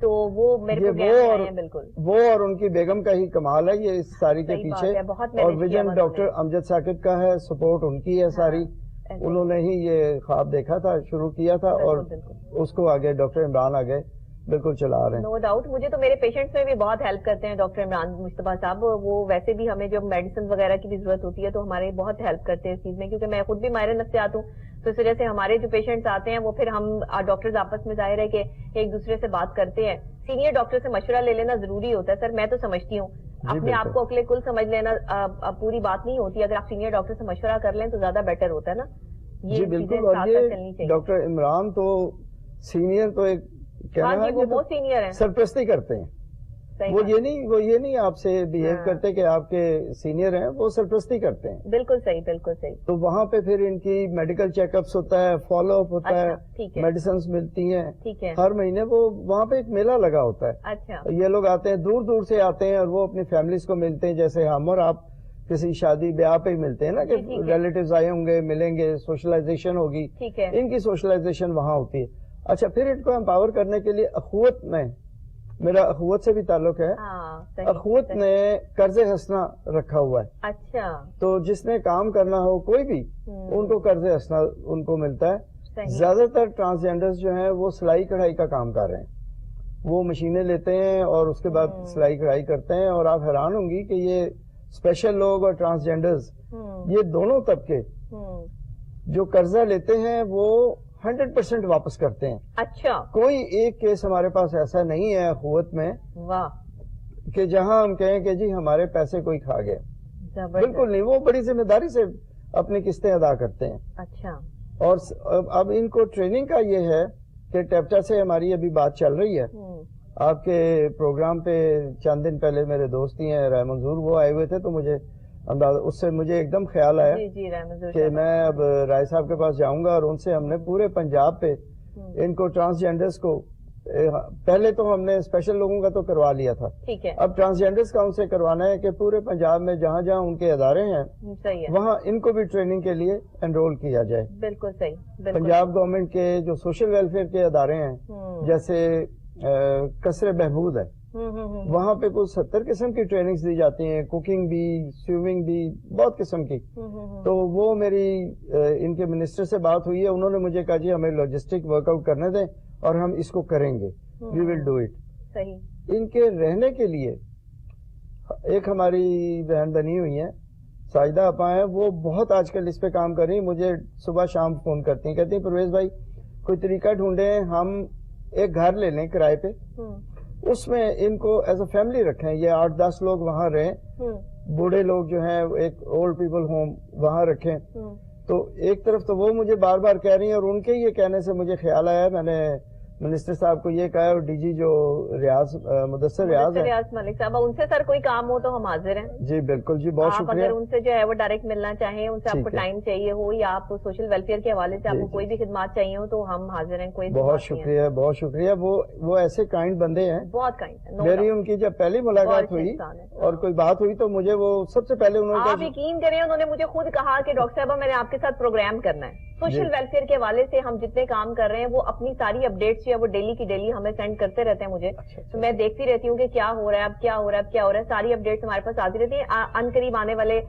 S1: تو وہ میرے پروگرام میں آئے ہیں. بالکل
S2: وہ اور ان کی بیگم کا ہی کمال ہے یہ اس ساری کے پیچھے. اور ویژن ڈاکٹر امجد ثاقب کا ہے، سپورٹ ان کی ہے ساری. انہوں نے ہی یہ خواب دیکھا تھا، شروع کیا تھا، اور اس کو آگے ڈاکٹر عمران آگے بالکل چلا رہے ہیں.
S1: No doubt. مجھے تو میرے پیشنٹس میں بھی بہت ہیلپ کرتے ہیں ڈاکٹر عمران مصطفیٰ صاحب. وہ ویسے بھی ہمیں جب میڈیسن وغیرہ کی بھی ضرورت ہوتی ہے تو ہمارے بہت ہیلپ کرتے ہیں اس چیز میں، کیونکہ میں خود بھی ماہر نفسیات ہوں. تو اس وجہ سے ہمارے جو پیشنٹس آتے ہیں وہ پھر ہم ڈاکٹرز آپس میں ظاہر ہے کہ ایک دوسرے سے بات کرتے ہیں. سینئر ڈاکٹر سے مشورہ لے لینا ضروری ہوتا ہے سر. میں تو سمجھتی ہوں اپنے آپ کو اکلے کل سمجھ لینا پوری بات نہیں ہوتی. اگر آپ سینئر ڈاکٹر سے مشورہ کر لیں تو زیادہ بیٹر ہوتا ہے نا.
S2: جی بالکل. اور یہ ڈاکٹر عمران تو سینئر تو ایک
S1: سینئر ہیں،
S2: سرپرستی کرتے ہیں. وہ یہ نہیں آپ سے بہیو کرتے کہ آپ کے سینئر ہیں، وہ سرپرستی کرتے ہیں.
S1: بالکل صحیح، بالکل صحیح.
S2: تو وہاں پہ پھر ان کی میڈیکل چیک اپس ہوتا ہے، فالو اپ ہوتا ہے، میڈیسنس ملتی ہیں.
S1: ٹھیک ہے.
S2: ہر مہینے وہ وہاں پہ ایک میلہ لگا ہوتا ہے.
S1: اچھا.
S2: یہ لوگ آتے ہیں، دور دور سے آتے ہیں، اور وہ اپنی فیملیز کو ملتے ہیں جیسے ہم اور آپ کسی شادی بیاہ پہ ہی ملتے ہیں نا، کہ ریلیٹیوز آئے ہوں گے، ملیں گے، سوشلائزیشن ہوگی. ان کی سوشلائزیشن وہاں ہوتی ہے. اچھا، پھر ان کو امپاور کرنے کے لیے اخوت میں، میرا اخوت سے بھی تعلق ہے، اخوت نے قرض حسنہ رکھا ہوا ہے.
S1: اچھا.
S2: تو جس نے کام کرنا ہو کوئی بھی، ان کو قرض حسنہ ان کو ملتا ہے. زیادہ تر ٹرانسجینڈرز جو ہیں وہ سلائی کڑھائی کا کام کر رہے ہیں. وہ مشینیں لیتے ہیں اور اس کے بعد سلائی کڑھائی کرتے ہیں. اور آپ حیران ہوں گی کہ یہ اسپیشل لوگ اور ٹرانسجینڈرز، یہ دونوں طبقے جو قرضہ لیتے ہیں وہ 100% واپس کرتے ہیں.
S1: اچھا.
S2: کوئی ایک کیس ہمارے پاس ایسا نہیں ہے اخوت میں کہ جہاں ہم کہیں کہ جی ہمارے پیسے کوئی کھا گیا. بالکل نہیں. وہ بڑی ذمہ داری سے اپنی قسطیں ادا کرتے ہیں.
S1: اچھا. اور
S2: اب ان کو ٹریننگ کا یہ ہے کہ ٹیپٹا سے ہماری ابھی بات چل رہی ہے. آپ کے پروگرام پہ چند دن پہلے میرے دوست ہی ہیں رائے منظور، وہ آئے ہوئے تھے، تو مجھے اس سے مجھے ایک دم خیال آیا کہ میں اب رائے صاحب کے پاس جاؤں گا، اور ان سے ہم نے پورے پنجاب پہ ان کو ٹرانسجینڈرز کو، پہلے تو ہم نے اسپیشل لوگوں کا تو کروا لیا تھا، اب ٹرانسجینڈرز کا ان سے کروانا ہے کہ پورے پنجاب میں جہاں جہاں ان کے ادارے ہیں وہاں ان کو بھی ٹریننگ کے لیے انرول کیا جائے.
S1: بالکل صحیح.
S2: پنجاب گورنمنٹ کے جو سوشل ویلفیئر کے ادارے ہیں جیسے قصر بہبود ہے، وہاں پہ کچھ 70 قسم کی ٹریننگز دی جاتی ہیں, کوکنگ بھی, سوئمنگ بھی, بہت قسم کی. تو وہ میری ان کے منسٹر سے بات ہوئی ہے, انہوں نے مجھے کہا جی ہمیں لاجسٹک ورک آؤٹ کرنے دیں اور ہم اس کو کریں گے, وی ول ڈو اٹ. ان کے رہنے کے لیے ایک ہماری بہن بنی ہوئی ہیں ساجدہ اپا ہیں, وہ بہت آج کل اس پہ کام کر رہی ہیں, مجھے صبح شام فون کرتی ہیں, کہتی ہیں پرویز بھائی کوئی طریقہ ڈھونڈیں, ہم ایک گھر لے لیں کرائے پہ, اس میں ان کو ایز اے فیملی رکھیں, یہ 8-10 لوگ وہاں رہیں, بوڑھے لوگ جو ہیں ایک اولڈ پیپل ہوم وہاں رکھیں. تو ایک طرف تو وہ مجھے بار بار کہہ رہی ہیں, اور ان کے یہ کہنے سے مجھے خیال آیا, میں نے منسٹر صاحب کو یہ کہا ہے, اور ڈی جی جو مدثر ریاض
S1: ملک صاحب, ان سے سر کوئی کام ہو تو ہم حاضر ہیں.
S2: جی بالکل جی, بہت شکریہ.
S1: اگر ان سے جو ہے وہ ڈائریکٹ ملنا چاہیں, ان سے آپ کو ٹائم چاہیے ہو یا آپ سوشل ویلفیئر کے حوالے سے آپ کو کوئی بھی خدمات چاہیے ہو تو ہم حاضر ہیں. کوئی
S2: بہت شکریہ, بہت شکریہ. وہ ایسے کائنڈ بندے ہیں,
S1: بہت کائنڈ.
S2: میری ان کی جب پہلی ملاقات ہوئی اور کوئی بات ہوئی تو مجھے وہ سب سے پہلے انہوں نے,
S1: آپ یقین کریں, انہوں نے مجھے خود کہا کہ ڈاکٹر صاحبہ میں نے آپ کے ساتھ پروگرام کرنا ہے سوشل ویلفیئر کے حوالے سے. ہم جتنے کام کر رہے ہیں وہ اپنی ساری اپڈیٹس جو ہے وہ ڈیلی کی ڈیلی ہمیں سینڈ کرتے رہتے ہیں مجھے, تو میں دیکھتی رہتی ہوں کہ کیا ہو رہا ہے, اب کیا ہو رہا ہے, اب کیا ہو رہا ہے. ساری اپڈیٹس ہمارے پاس آتی رہتی ہیں. ان قریب آنے والے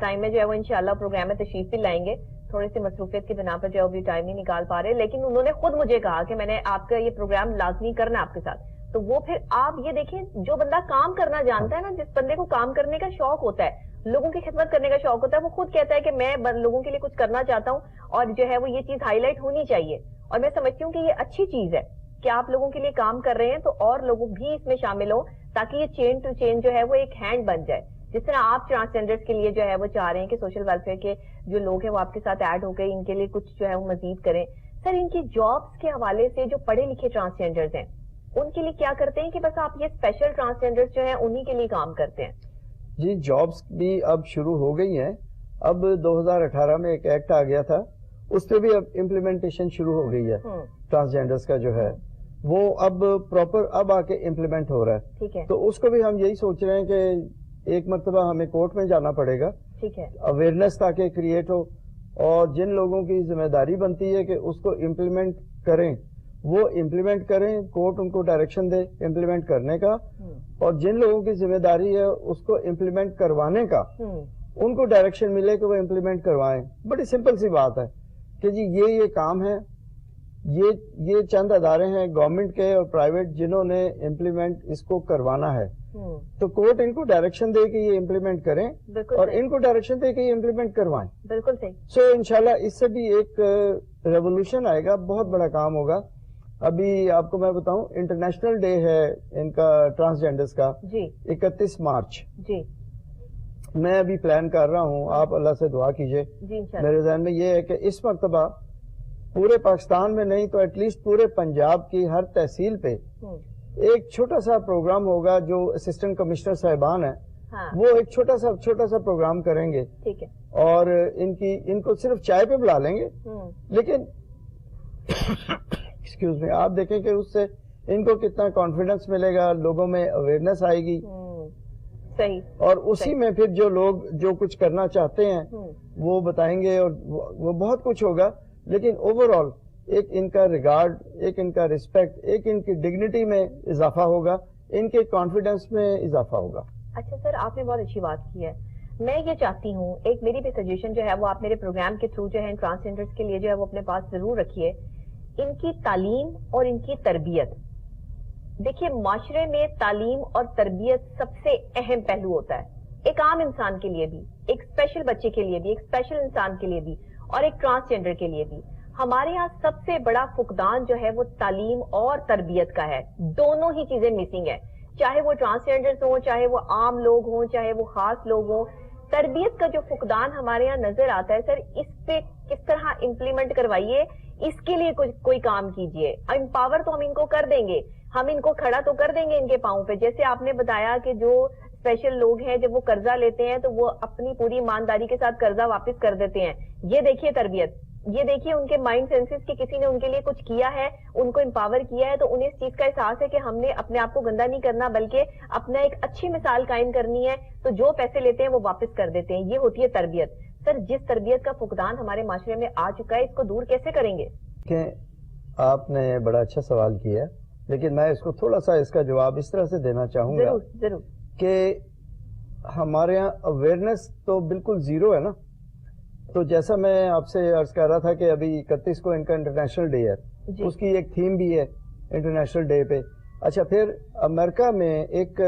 S1: ٹائم میں جو ہے وہ انشاءاللہ پروگرام میں تشریف بھی لائیں گے. تھوڑی سی مصروفیت کی بنا پر جو ہے وہ بھی ٹائم نہیں نکال پا رہے, لیکن انہوں نے خود مجھے کہا کہ میں نے آپ کا یہ پروگرام لازمی کرنا آپ کے ساتھ. تو وہ پھر آپ یہ دیکھیں, جو بندہ کام کرنا جانتا ہے نا, جس بندے کو کام کرنے کا شوق ہوتا ہے, لوگوں کی خدمت کرنے کا شوق ہوتا ہے, وہ خود کہتا ہے کہ میں لوگوں کے لیے کچھ کرنا چاہتا ہوں, اور جو ہے وہ یہ چیز ہائی لائٹ ہونی چاہیے. اور میں سمجھتی ہوں کہ یہ اچھی چیز ہے کہ آپ لوگوں کے لیے کام کر رہے ہیں, تو اور لوگ بھی اس میں شامل ہوں تاکہ یہ چین ٹو چین جو ہے وہ ایک ہینڈ بن جائے. جس طرح آپ ٹرانسجینڈرز کے لیے جو ہے وہ چاہ رہے ہیں کہ سوشل ویلفیئر کے جو لوگ ہیں وہ آپ کے ساتھ ایڈ ہو گئے, ان کے لیے کچھ جو ہے وہ مزید کریں. سر, ان کی جابس کے حوالے سے جو پڑھے لکھے ٹرانسجینڈرز ہیں ان کے لیے کیا کرتے ہیں کہ بس آپ یہ اسپیشل ٹرانسجینڈرز جو ہیں انہی کے لیے کام کرتے ہیں؟
S2: جی, جابس بھی اب شروع ہو گئی ہیں. اب 2018 میں ایک ایکٹ آ گیا تھا, اس پہ بھی اب امپلیمنٹیشن شروع ہو گئی ہے. ٹرانسجینڈرز کا جو ہے وہ اب پراپر اب آ کے امپلیمنٹ ہو رہا ہے.
S1: ٹھیک ہے.
S2: تو اس کو بھی ہم یہی سوچ رہے ہیں کہ ایک مرتبہ ہمیں کورٹ میں جانا پڑے گا.
S1: ٹھیک ہے.
S2: اویئرنیس تاکہ کریٹ ہو, اور جن لوگوں کی ذمہ داری بنتی ہے کہ اس کو امپلیمنٹ کریں وہ امپلیمنٹ کریں, کورٹ ان کو ڈائریکشن دے امپلیمنٹ کرنے کا, اور جن لوگوں کی ذمہ داری ہے اس کو امپلیمنٹ کروانے کا ان کو ڈائریکشن ملے کہ وہ امپلیمنٹ کروائیں. بڑی سمپل سی بات ہے کہ جی یہ کام ہے, یہ چند ادارے ہیں گورنمنٹ کے اور پرائیویٹ جنہوں نے امپلیمنٹ اس کو کروانا ہے, تو کورٹ ان کو ڈائریکشن دے کہ یہ امپلیمنٹ کریں اور ان کو ڈائریکشن دے کہ یہ امپلیمنٹ کروائیں.
S1: بالکل صحیح.
S2: سو انشاءاللہ اس سے بھی ایک ریولوشن آئے گا, بہت بڑا کام ہوگا. ابھی آپ کو میں بتاؤں, انٹرنیشنل ڈے ہے ان کا ٹرانسجینڈرز کا, 31 مارچ. جی, میں ابھی پلان کر رہا ہوں, آپ اللہ سے دعا کیجئے. میرے ذہن میں یہ ہے کہ اس مرتبہ پورے پاکستان میں نہیں تو ایٹ لیسٹ پورے پنجاب کی ہر تحصیل پہ ایک چھوٹا سا پروگرام ہوگا. جو اسسٹنٹ کمشنر صاحبان ہیں وہ ایک چھوٹا سا پروگرام کریں گے. ٹھیک ہے. اور ان کو صرف چائے پہ بلا لیں گے, لیکن ایکسکیوز می, آپ دیکھیں کہ اس سے ان کو کتنا کانفیڈنس ملے گا, لوگوں میں اویئرنیس آئے گی. صحیح. اور اسی میں پھر جو لوگ جو کچھ کرنا چاہتے ہیں وہ بتائیں گے, اور وہ بہت کچھ ہوگا. لیکن اوور آل ایک ان کا ریگارڈ, ایک ان کا ریسپیکٹ, ایک ان کی ڈگنیٹی میں اضافہ ہوگا, ان کے کانفیڈنس میں اضافہ ہوگا.
S1: اچھا سر, آپ نے بہت اچھی بات کی ہے. میں یہ چاہتی ہوں, ایک میری بھی سجیشن جو ہے وہ آپ میرے پروگرام کے تھرو جو ہے ٹرانسجینڈرز کے لیے جو ہے وہ اپنے پاس ضرور رکھیے. ان کی تعلیم اور ان کی تربیت. دیکھیے, معاشرے میں تعلیم اور تربیت سب سے اہم پہلو ہوتا ہے, ایک عام انسان کے لیے بھی, ایک اسپیشل بچے کے لیے بھی, ایک اسپیشل انسان کے لیے بھی, اور ایک ٹرانسجینڈر کے لیے بھی. ہمارے ہاں سب سے بڑا فقدان جو ہے وہ تعلیم اور تربیت کا ہے. دونوں ہی چیزیں مسنگ ہیں, چاہے وہ ٹرانسجینڈرز ہوں, چاہے وہ عام لوگ ہوں, چاہے وہ خاص لوگ ہوں. تربیت کا جو فقدان ہمارے یہاں نظر آتا ہے سر, اس پہ کس طرح امپلیمنٹ کوائیے, اس کے لیے کوئی کام کیجئے. امپاور تو ہم ان کو کر دیں گے, ہم ان کو کھڑا تو کر دیں گے ان کے پاؤں پہ. جیسے آپ نے بتایا کہ جو اسپیشل لوگ ہیں جب وہ قرضہ لیتے ہیں تو وہ اپنی پوری ایمانداری کے ساتھ قرضہ واپس کر دیتے ہیں. یہ دیکھیے تربیت, یہ دیکھیے ان کے مائنڈ سینسز کہ کسی نے ان کے لیے کچھ کیا ہے, ان کو امپاور کیا ہے, تو انہیں اس چیز کا احساس ہے کہ ہم نے اپنے آپ کو گندا نہیں کرنا بلکہ اپنا ایک اچھی مثال قائم کرنی ہے. تو جو پیسے لیتے ہیں وہ واپس کر دیتے ہیں. یہ ہوتی ہے تربیت. سر, جس تربیت کا فقدان ہمارے معاشرے میں آ چکا ہے, اس کو دور کیسے کریں گے؟
S2: آپ نے بڑا اچھا سوال کیا. لیکن میں اس کو تھوڑا سا اس کا جواب اس طرح سے دینا چاہوں گا
S1: ضرور
S2: کہ ہمارے یہاں اویئرنیس تو بالکل زیرو ہے نا. تو جیسا میں آپ سے عرض کر رہا تھا کہ ابھی 31 کو ان کا انٹرنیشنل ڈے ہے, اس کی ایک تھیم بھی ہے انٹرنیشنل ڈے پہ. اچھا, پھر امریکہ میں ایک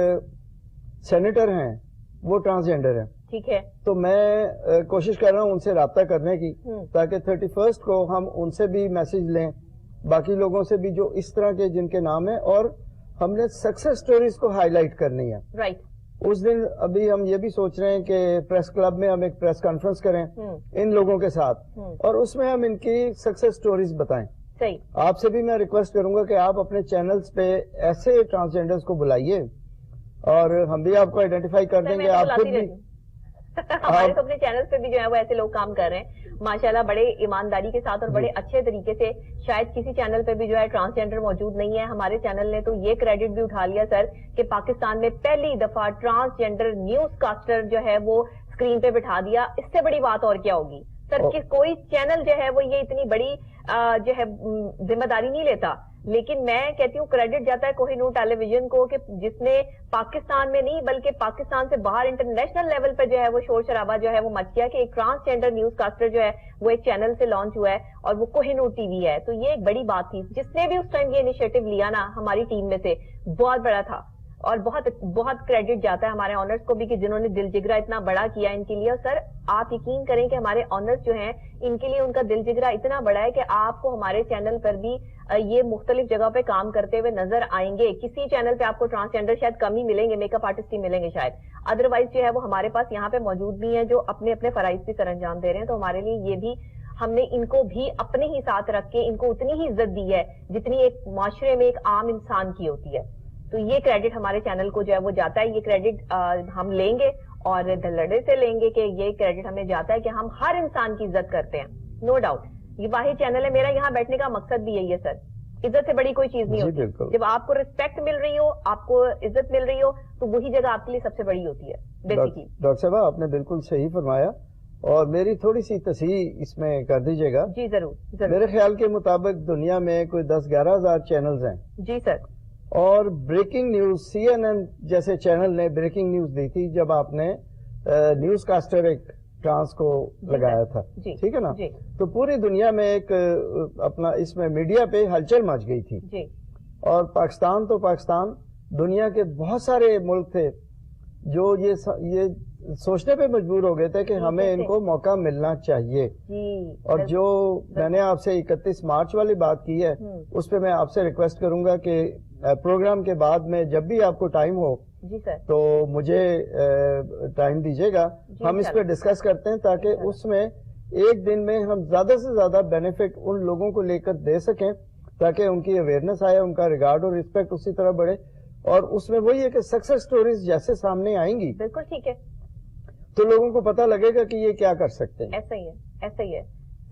S2: سینیٹر ہیں, وہ ٹرانسجینڈر ہیں.
S1: ٹھیک ہے.
S2: تو میں کوشش کر رہا ہوں ان سے رابطہ کرنے کی, تاکہ 31 کو ہم ان سے بھی میسج لیں, باقی لوگوں سے بھی جو اس طرح کے جن کے نام ہیں, اور ہم نے سکسیس سٹوریز کو ہائی لائٹ کرنی ہے.
S1: رائٹ.
S2: اس دن ابھی ہم یہ بھی سوچ رہے ہیں کہ پریس کلب میں ہم ایک پریس کانفرنس کریں ان لوگوں کے ساتھ, اور اس میں ہم ان کی سکسیس سٹوریز بتائیں.
S1: صحیح.
S2: آپ سے بھی میں ریکویسٹ کروں گا کہ آپ اپنے چینلز پہ ایسے ٹرانسجینڈرز کو بلائیے, اور ہم بھی آپ کو آئیڈینٹیفائی کر دیں گے. آپ خود بھی
S1: ہمارے تو اپنے چینل پہ بھی جو ہے وہ ایسے لوگ کام کر رہے ہیں ماشاءاللہ بڑے ایمانداری کے ساتھ اور بڑے اچھے طریقے سے. شاید کسی چینل پہ بھی جو ہے ٹرانسجینڈر موجود نہیں ہے. ہمارے چینل نے تو یہ کریڈٹ بھی اٹھا لیا سر کہ پاکستان میں پہلی دفعہ ٹرانسجینڈر نیوز کاسٹر جو ہے وہ اسکرین پہ بٹھا دیا. اس سے بڑی بات اور کیا ہوگی سر, کہ کوئی چینل جو ہے وہ یہ اتنی بڑی جو ہے ذمہ داری نہیں لیتا. لیکن میں کہتی ہوں کریڈٹ جاتا ہے کوہ نور ٹیلی ویژن کو, کہ جس نے پاکستان میں نہیں بلکہ پاکستان سے باہر انٹرنیشنل لیول پہ جو ہے وہ شور شرابہ جو ہے وہ مچ گیا کہ ایک ٹرانسجینڈر نیوز کاسٹر جو ہے وہ ایک چینل سے لانچ ہوا ہے, اور وہ کوہ نور ٹی وی ہے. تو یہ ایک بڑی بات تھی. جس نے بھی اس ٹائم یہ انیشیٹو لیا نا ہماری ٹیم میں سے, بہت بڑا تھا, اور بہت کریڈٹ جاتا ہے ہمارے آنرز کو بھی کہ جنہوں نے دل جگرا اتنا بڑا کیا ان کے لیے. اور سر آپ یقین کریں کہ ہمارے آنرز جو ہیں ان کے لیے ان کا دل جگرا اتنا بڑا ہے کہ آپ کو ہمارے چینل پر بھی یہ مختلف جگہ پہ کام کرتے ہوئے نظر آئیں گے. کسی چینل پہ آپ کو ٹرانسجینڈر شاید کم ہی ملیں گے, میک اپ آرٹسٹ ہی ملیں گے شاید, ادروائز جو ہے وہ ہمارے پاس یہاں پہ موجود بھی ہیں جو اپنے اپنے فرائض بھی سر انجام دے رہے ہیں. تو ہمارے لیے یہ بھی ہم نے ان کو بھی اپنے ہی ساتھ رکھ کے ان کو اتنی ہی عزت دی ہے جتنی ایک معاشرے میں ایک عام انسان کی ہوتی ہے. تو یہ کریڈٹ ہمارے چینل کو جو ہے وہ جاتا ہے. یہ کریڈٹ ہم لیں گے اور دھڑے سے لیں گے کہ یہ کریڈٹ ہمیں جاتا ہے کہ ہم ہر انسان کی عزت کرتے ہیں. نو ڈاؤٹ یہ واحد چینل ہے. میرا یہاں بیٹھنے کا مقصد بھی یہی ہے سر, عزت سے بڑی کوئی چیز نہیں ہوتی. جب آپ کو ریسپیکٹ مل رہی ہو, آپ کو عزت مل رہی ہو, تو وہی جگہ آپ کے لیے سب سے بڑی ہوتی ہے بیسیکلی.
S2: ڈاکٹر صاحبہ آپ نے بالکل صحیح فرمایا, اور میری تھوڑی سی تصحیح اس میں کر دیجیے گا.
S1: جی ضرور.
S2: میرے خیال کے مطابق دنیا میں کوئی 10-11 ہزار چینلز ہیں.
S1: جی سر.
S2: اور بریکنگ نیوز CNN جیسے چینل نے بریکنگ نیوز دی تھی جب آپ نے نیوز کاسٹر ایک ٹرانس کو لگایا تھا. ٹھیک ہے نا. تو پوری دنیا میں ایک اپنا اس میں میڈیا پہ ہلچل مچ گئی تھی. اور پاکستان تو پاکستان, دنیا کے بہت سارے ملک تھے جو یہ سوچنے پہ مجبور ہو گئے تھے کہ ہمیں ان کو موقع ملنا چاہیے. اور جو میں نے آپ سے 31 مارچ والی بات کی ہے, اس پہ میں آپ سے ریکویسٹ کروں گا کہ پروگرام کے بعد میں جب بھی آپ کو ٹائم ہو تو مجھے ٹائم دیجیے گا, ہم اس پہ ڈسکس کرتے ہیں, تاکہ اس میں ایک دن میں ہم زیادہ سے زیادہ بینیفٹ ان لوگوں کو لے کر دے سکیں, تاکہ ان کی اویئرنیس آئے, ان کا ریگارڈ اور رسپیکٹ اسی طرح بڑھے. اور اس میں وہی ہے کہ سکسیس سٹوریز جیسے سامنے آئیں گی,
S1: بالکل ٹھیک ہے,
S2: تو لوگوں کو پتہ لگے گا کہ یہ کیا کر سکتے ہیں.
S1: ایسا ہی ہے, ایسا ہی ہے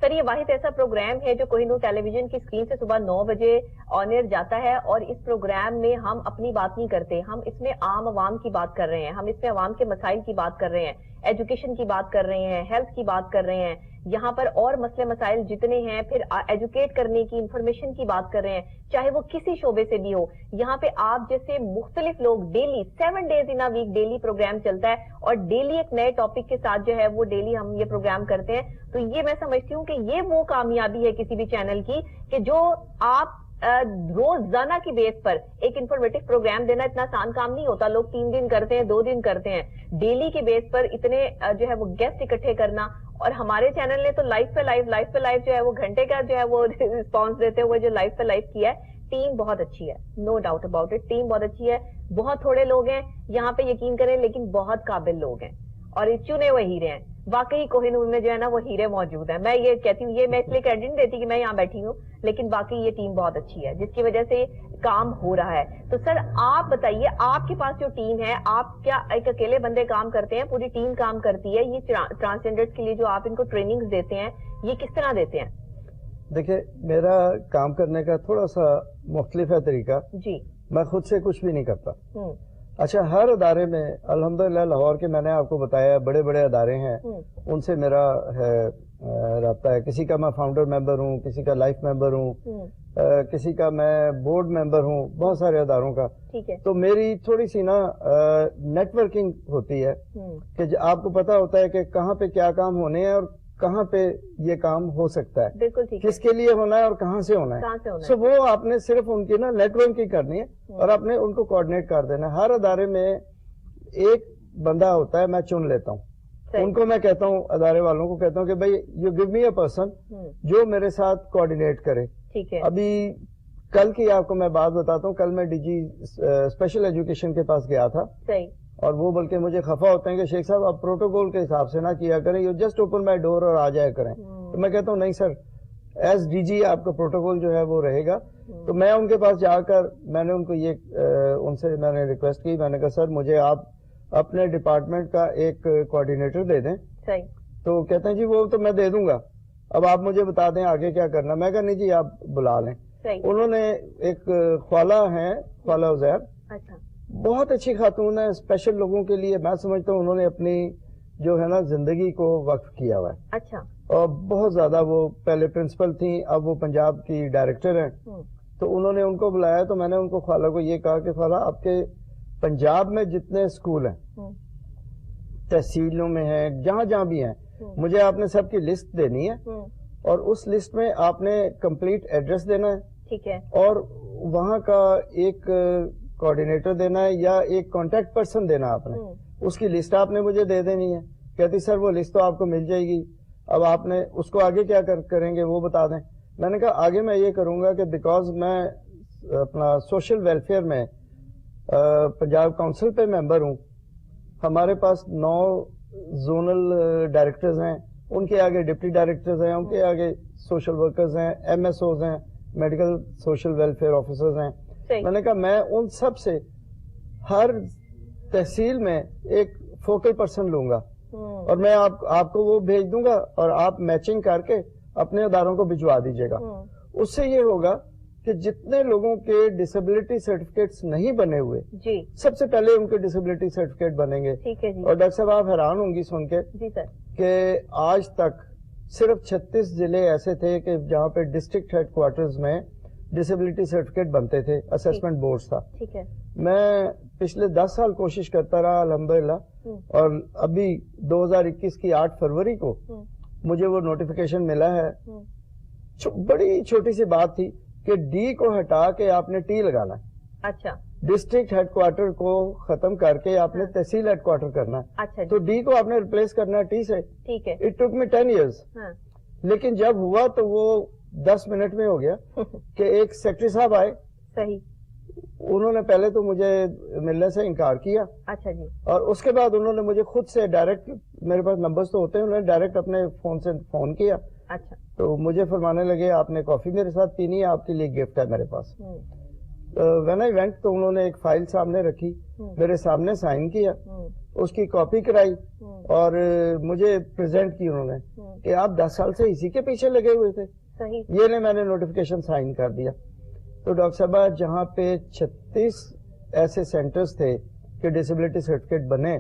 S1: سر. یہ واحد ایسا پروگرام ہے جو کوہ نور ٹیلی ویژن کی اسکرین سے صبح 9 بجے آن ایئر جاتا ہے, اور اس پروگرام میں ہم اپنی بات نہیں کرتے, ہم اس میں عام عوام کی بات کر رہے ہیں, ہم اس میں عوام کے مسائل کی بات کر رہے ہیں, ایجوکیشن کی بات کر رہے ہیں, ہیلتھ کی بات کر رہے ہیں, یہاں پر اور مسئلے مسائل جتنے ہیں, پھر ایجوکیٹ کرنے کی, انفارمیشن کی بات کر رہے ہیں, چاہے وہ کسی شعبے سے بھی ہو. یہاں پہ آپ جیسے مختلف لوگ daily 7 days in a week daily programme چلتا ہے, اور ڈیلی ایک نئے ٹاپک کے ساتھ جو ہے وہ ڈیلی ہم یہ پروگرام کرتے ہیں. تو یہ میں سمجھتی ہوں کہ یہ وہ کامیابی ہے کسی بھی چینل کی, کہ جو آپ روزانہ کی بیس پر ایک انفارمیٹو پروگرام دینا اتنا آسان کام نہیں ہوتا. لوگ 3 دن کرتے ہیں, 2 دن کرتے ہیں. ڈیلی کی بیس پر اتنے جو ہے وہ گیسٹ اکٹھے کرنا, اور ہمارے چینل نے تو لائف پہ لائف جو ہے وہ گھنٹے کا جو ہے وہ رسپانس دیتے ہوئے جو لائف پہ لائف کیا ہے. ٹیم بہت اچھی ہے, no doubt about it, team بہت اچھی ہے. بہت تھوڑے لوگ ہیں یہاں پہ یقین کریں, لیکن بہت قابل لوگ ہیں, اور چنے ہوئے ہیرے ہیں. واقعی کوہ نور میں جو ہے نا وہ ہیرے موجود ہیں. میں یہ کہتی ہوں, یہ میں اس لیے کریڈٹ نہیں دیتی کہ میں یہاں بیٹھی ہوں, لیکن باقی یہ ٹیم بہت اچھی ہے جس کی وجہ سے کام ہو رہا ہے. تو سر آپ بتائیے, آپ کے پاس جو ٹیم ہے, آپ کیا ایک اکیلے بندے کام کرتے ہیں, پوری ٹیم کام کرتی ہے؟ یہ ٹرانسجینڈرز کے لیے جو آپ ان کو ٹریننگز دیتے ہیں, یہ کس طرح دیتے ہیں؟
S2: دیکھیں, میرا کام کرنے کا تھوڑا سا مختلف ہے طریقہ.
S1: جی.
S2: میں خود سے کچھ بھی نہیں کرتا. اچھا, ہر ادارے میں الحمدللہ لاہور کے میں نے آپ کو بتایا بڑے بڑے ادارے ہیں, ان سے میرا ہے رابطہ ہے. کسی کا میں فاؤنڈر ممبر ہوں, کسی کا لائف ممبر ہوں, کسی کا میں بورڈ ممبر ہوں بہت سارے اداروں کا.
S1: ٹھیک ہے.
S2: تو میری تھوڑی سی نا نیٹ ورکنگ ہوتی ہے کہ آپ کو پتا ہوتا ہے کہ کہاں پہ کیا کام ہونے ہیں اور کہاں پہ یہ کام ہو سکتا ہے.
S1: بالکل ٹھیک.
S2: کس کے لیے ہونا ہے اور کہاں سے ہونا ہے. سو وہ آپ نے صرف ان کی نا نیٹ ورکنگ کرنی ہے اور آپ نے ان کو کوآرڈینیٹ کر دینا ہے. ہر ادارے میں ایک بندہ ہوتا ہے, میں چن لیتا ہوں ان کو. میں کہتا ہوں ادارے والوں کو کہتا ہوں کہ بھائی you give me a person جو میرے ساتھ کوآرڈینیٹ کرے.
S1: ٹھیک ہے.
S2: ابھی کل کی آپ کو میں بات بتاتا ہوں. کل میں ڈی جی اسپیشل ایجوکیشن کے پاس گیا تھا.
S1: صحیح. اور
S2: وہ بلکہ مجھے خفا ہوتے ہیں کہ شیخ صاحب آپ پروٹوکول کے حساب سے نہ کیا کریں, یو جسٹ اوپن مائی ڈور اور آ جایا کریں. تو میں کہتا ہوں نہیں سر, ایز ڈی جی آپ کا پروٹوکول جو ہے وہ رہے گا. تو میں ان کے پاس جا کر میں نے ان کو ان سے میں نے ریکویسٹ کی. میں نے کہا سر مجھے آپ اپنے ڈپارٹمنٹ کا ایک کوآرڈینیٹر دے دیں.
S1: صحیح. تو
S2: کہتے ہیں جی وہ تو میں دے دوں گا, اب آپ مجھے بتا دیں آگے کیا کرنا. میں کہا نہیں جی آپ بلا لیں. انہوں نے ایک خالہ ہیں, خالہ عزیر, بہت اچھی خاتون ہے, اسپیشل لوگوں کے لیے میں سمجھتا ہوں انہوں نے اپنی جو ہے نا زندگی کو وقف کیا ہوا ہے.
S1: اچھا.
S2: اور بہت زیادہ وہ پہلے پرنسپل تھیں, اب وہ پنجاب کی ڈائریکٹر ہیں. تو انہوں نے ان کو بلایا تو میں نے ان کو خالہ کو یہ کہا کہ خالہ آپ کے پنجاب میں جتنے اسکول ہیں تحصیلوں میں ہیں جہاں جہاں بھی ہیں, مجھے آپ نے سب کی لسٹ دینی ہے اور اس لسٹ میں آپ نے کمپلیٹ ایڈریس دینا ہے.
S1: ٹھیک ہے.
S2: اور وہاں کا ایک کوآرڈینیٹر دینا ہے یا ایک کانٹیکٹ پرسن دینا آپ نے. اس کی لسٹ آپ نے مجھے دے دینی ہے. کہتی سر وہ لسٹ تو آپ کو مل جائے گی, اب آپ نے اس کو آگے کیا کریں گے وہ بتا دیں. میں نے کہا آگے میں یہ کروں گا کہ بیکاز میں اپنا سوشل ویلفیئر میں پنجاب کونسل پہ ممبر ہوں, ہمارے پاس 9 زونل ڈائریکٹرز ہیں, ان کے آگے ڈپٹی ڈائریکٹرز ہیں, ان کے آگے سوشل ورکرز ہیں, ایم ایس اوز ہیں, میڈیکل سوشل ویلفیئر آفیسرز ہیں. میں نے کہا میں ان سب سے ہر تحصیل میں ایک فوکل پرسن لوں گا اور میں آپ کو وہ بھیج دوں گا اور آپ میچنگ کر کے اپنے اداروں کو بھجوا دیجیے گا. اس سے یہ ہوگا کہ جتنے لوگوں کے ڈسیبلٹی سرٹیفکیٹس نہیں بنے ہوئے
S1: جی
S2: سب سے پہلے ان کے ڈسیبلٹی سرٹیفکیٹ بنیں گے. اور ڈاکٹر صاحب آپ حیران ہوں گی سن کے
S1: جی سر
S2: کہ آج تک صرف 36 ضلع ایسے تھے کہ جہاں پہ ڈسٹرکٹ ہیڈ کوارٹرز میں ڈسیبلٹی سرٹیفکیٹ بنتے تھے, اسسمنٹ بورڈ تھا.
S1: ٹھیک ہے.
S2: میں پچھلے 10 سال کوشش کرتا رہا الحمدللہ, اور ابھی 2021 کی 8 فروری کو مجھے وہ نوٹیفیکیشن ملا ہے. بڑی چھوٹی سی بات تھی کہ ڈی کو ہٹا کے آپ نے ٹی لگانا ہے.
S1: اچھا.
S2: ڈسٹرکٹ ہیڈ کوارٹر کو ختم کر کے آپ نے تحصیل ہیڈ کوارٹر کرنا ہے.
S1: اچھا.
S2: تو ڈی کو آپ نے ریپلیس کرنا ہے ٹی سے.
S1: ٹھیک ہے.
S2: It took me 10 years. لیکن جب ہوا تو وہ 10 منٹ میں ہو گیا کہ ایک سیکرٹری صاحب آئے.
S1: صحیح.
S2: انہوں نے پہلے تو مجھے ملنے سے انکار کیا.
S1: اچھا جی.
S2: اور اس کے بعد انہوں نے مجھے خود سے ڈائریکٹ, میرے پاس نمبرز تو ہوتے ہیں, انہوں نے ڈائریکٹ اپنے فون سے فون کیا.
S1: اچھا. تو
S2: مجھے فرمانے لگے آپ نے کافی میرے ساتھ پینی ہے, آپ کے لیے گفٹ ہے میرے پاس. وین آئی وینٹ تو انہوں نے ایک فائل سامنے رکھی, میرے سامنے سائن کیا, اس کی کاپی کرائی اور مجھے پریزنٹ کی انہوں نے کہ آپ 10 سال سے اسی کے پیچھے لگے ہوئے تھے.
S1: صحیح.
S2: یہ میں نے نوٹیفیکیشن سائن کر دیا. تو ڈاکٹر صاحبہ جہاں پہ 36 ایسے سینٹرز تھے کہ ڈسیبلٹی سرٹیفکیٹ بنے,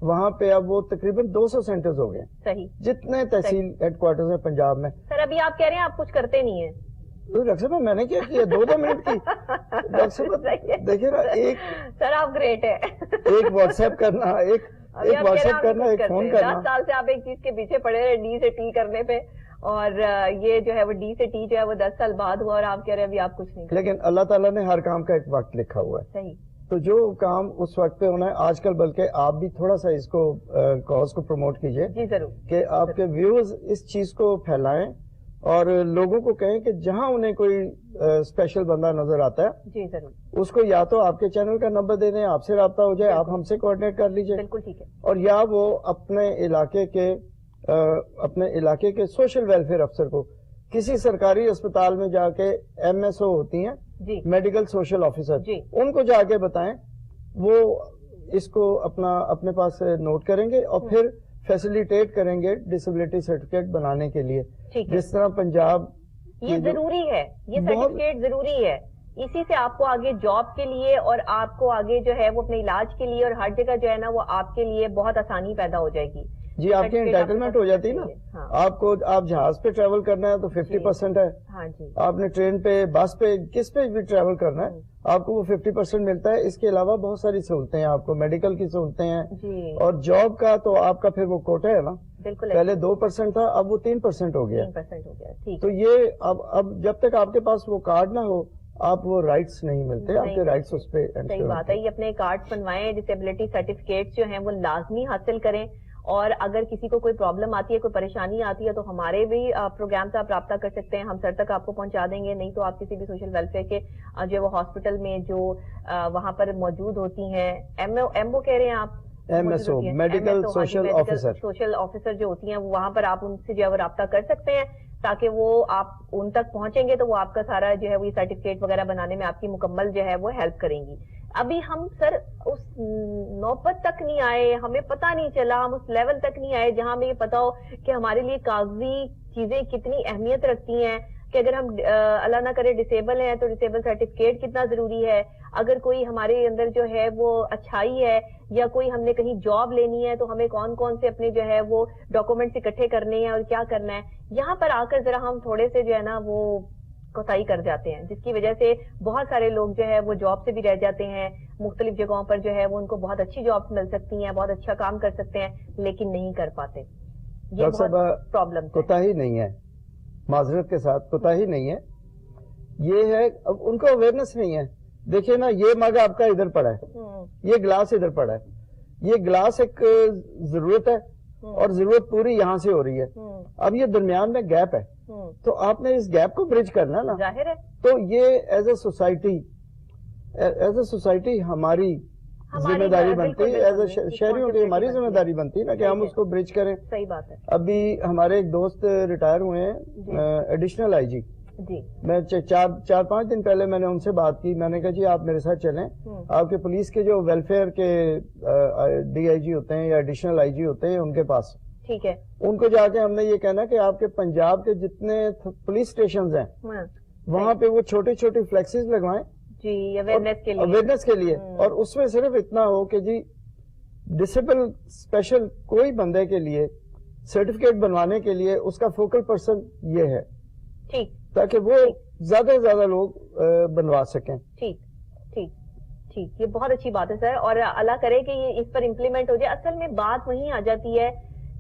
S2: وہاں پہ اب وہ تقریباً 200 سینٹرز ہو گئے.
S1: صحیح.
S2: جتنے تحصیل ہیڈ کوارٹرز ہیں پنجاب میں.
S1: سر ابھی آپ کہہ رہے ہیں آپ کچھ کرتے نہیں ہیں.
S2: ڈاکٹر صاحب میں نے کیا 2 منٹ کی. ڈاکٹر صاحب دیکھیے نا, ایک
S1: سر آپ گریٹ ہے.
S2: ایک واٹس ایپ کرنا, ایک واٹس ایپ کرنا, ایک فون کرنا.
S1: 10 سال سے آپ ایک چیز کے پیچھے پڑے رہے, ڈی سے ٹی کرنے پہ, اور یہ جو ہے وہ ڈی سے ٹی جو ہے وہ 10 سال بعد ہوا اور آپ کہہ رہے ہیں ابھی آپ کچھ نہیں.
S2: لیکن اللہ تعالیٰ نے ہر کام کا ایک وقت لکھا ہوا ہے.
S1: صحیح. تو
S2: جو کام اس وقت پہ ہونا ہے آج کل, بلکہ آپ بھی تھوڑا سا اس کو کاز کو پروموٹ کیجئے.
S1: جی ضرور.
S2: کہ آپ کے ویورز اس چیز کو پھیلائیں اور لوگوں کو کہیں کہ جہاں انہیں کوئی اسپیشل بندہ نظر آتا ہے
S1: جی ضرور
S2: اس کو یا تو آپ کے چینل کا نمبر دے دیں, آپ سے رابطہ ہو جائے, آپ ہم سے کوآرڈینیٹ کر لیجئے.
S1: بالکل ٹھیک ہے. اور
S2: یا وہ اپنے علاقے کے سوشل ویلفیئر افسر کو, کسی سرکاری اسپتال میں جا کے ایم ایس او ہوتی ہیں
S1: جی,
S2: میڈیکل سوشل آفیسر,
S1: جی,
S2: ان کو جا کے بتائیں, وہ اس کو اپنے پاس نوٹ کریں گے اور پھر فیسیلیٹیٹ کریں گے ڈسیبلٹی سرٹیفکیٹ بنانے کے لیے. جس طرح پنجاب
S1: یہ ضروری ہے, یہ سرٹیفکیٹ ضروری ہے, اسی سے آپ کو آگے جاب کے لیے اور آپ کو آگے جو ہے وہ اپنے علاج کے لیے اور ہر جگہ جو ہے نا وہ آپ کے لیے بہت آسانی پیدا ہو جائے گی.
S2: جی آپ کی انٹائٹلمنٹ ہو جاتی ہے نا. آپ کو آپ جہاز پہ ٹریول کرنا ہے تو 50% ہے.
S1: ہاں جی. آپ
S2: نے ٹرین پہ بس پہ کس پہ بھی ٹریول کرنا ہے آپ کو وہ 50% ملتا ہے. اس کے علاوہ بہت ساری سہولتیں ہیں, آپ کو میڈیکل کی سہولتیں ہیں, اور جاب کا تو آپ کا پھر وہ کوٹا ہے نا, پہلے 2% تھا اب وہ 3% ہو گیا. تو یہ اب جب تک آپ کے پاس وہ کارڈ نہ ہو آپ وہ رائٹس نہیں ملتے, آپ کے رائٹس اس پہ.
S1: صحیح بات ہے. یہ اپنے کارڈ بنوائیں, ڈسیبلٹی سرٹیفکیٹ جو ہیں وہ لازمی حاصل کریں, اور اگر کسی کو کوئی پرابلم آتی ہے, کوئی پریشانی آتی ہے, تو ہمارے بھی پروگرام سے آپ رابطہ کر سکتے ہیں, ہم سر تک آپ کو پہنچا دیں گے. نہیں تو آپ کسی بھی سوشل ویلفیئر کے جو وہ ہاسپٹل میں جو وہاں پر موجود ہوتی ہیں, ایم او کہہ رہے ہیں آپ,
S2: MSO میڈیکل سوشل
S1: آفیسر جو ہوتی ہیں, وہاں پر آپ ان سے جو ہے وہ رابطہ کر سکتے ہیں, تاکہ وہ آپ ان تک پہنچیں گے تو وہ آپ کا سارا جو ہے وہ سرٹیفکیٹ وغیرہ بنانے میں آپ کی مکمل جو ہے وہ ہیلپ کریں گی. ابھی ہم سر اس نوبت تک نہیں آئے, ہمیں پتہ نہیں چلا, ہم اس لیول تک نہیں آئے جہاں ہمیں یہ پتا ہو کہ ہمارے لیے کاغذی چیزیں کتنی اہمیت رکھتی ہیں, کہ اگر ہم اللہ نہ کرے ڈسیبل ہیں تو ڈسیبل سرٹیفکیٹ کتنا ضروری ہے. اگر کوئی ہمارے اندر جو ہے وہ اچھائی ہے, یا کوئی ہم نے کہیں جاب لینی ہے, تو ہمیں کون کون سے اپنے جو ہے وہ ڈاکومنٹس اکٹھے کرنے ہیں اور کیا کرنا ہے. یہاں پر آ کر ذرا ہم تھوڑے سے جو ہے نا وہ کوتاہی کر جاتے ہیں, جس کی وجہ سے بہت سارے لوگ جو ہے وہ جاب سے بھی رہ جاتے ہیں. مختلف جگہوں پر جو ہے وہ ان کو بہت اچھی جاب مل سکتی ہیں, بہت اچھا کام کر سکتے ہیں, لیکن نہیں کر پاتے. یہ بہت پرابلم.
S2: کوتاہی نہیں ہے, معذرت کے ساتھ کوتاہی نہیں ہے, یہ ہے اب ان کو اویئرنیس نہیں ہے. دیکھیے نا, یہ مگ آپ کا ادھر پڑا ہے, یہ گلاس ادھر پڑا ہے, یہ گلاس ایک ضرورت ہے, اور ضرورت پوری یہاں سے ہو رہی ہے. اب یہ درمیان میں گیپ ہے, تو آپ نے اس گیپ کو برج کرنا نا.
S1: ظاہر ہے.
S2: تو یہ ایز اے سوسائٹی ہماری ذمہ داری بنتی ہے, ایز اے شہریوں کی ہماری ذمہ داری بنتی ہے نا کہ ہم اس کو برج کریں.
S1: صحیح بات ہے.
S2: ابھی ہمارے ایک دوست ریٹائر ہوئے ہیں, ایڈیشنل آئی جی. میں 4-5 دن پہلے میں نے ان سے بات کی, میں نے کہا جی آپ میرے ساتھ چلیں, آپ کے پولیس کے جو ویلفیئر کے ڈی آئی جی ہوتے ہیں یا ایڈیشنل آئی جی ہوتے ہیں ان کے پاس,
S1: ٹھیک ہے,
S2: ان کو جا کے ہم نے یہ کہنا کہ آپ کے پنجاب کے جتنے پولیس اسٹیشنز ہیں وہاں پہ وہ چھوٹی چھوٹی فلیکسز لگوائیں جی اویئرنیس کے لیے, اور اس میں صرف اتنا ہو کہ جی ڈسیبل اسپیشل کوئی بندے کے لیے سرٹیفکیٹ بنوانے کے لیے اس کا فوکل پرسن یہ ہے,
S1: ٹھیک,
S2: تاکہ وہ زیادہ سے زیادہ لوگ بنوا سکیں.
S1: ٹھیک ٹھیک ٹھیک, یہ بہت اچھی بات ہے سر, اور اللہ کرے کہ یہ اس پر امپلیمنٹ ہو جائے. اصل میں بات وہیں آ جاتی ہے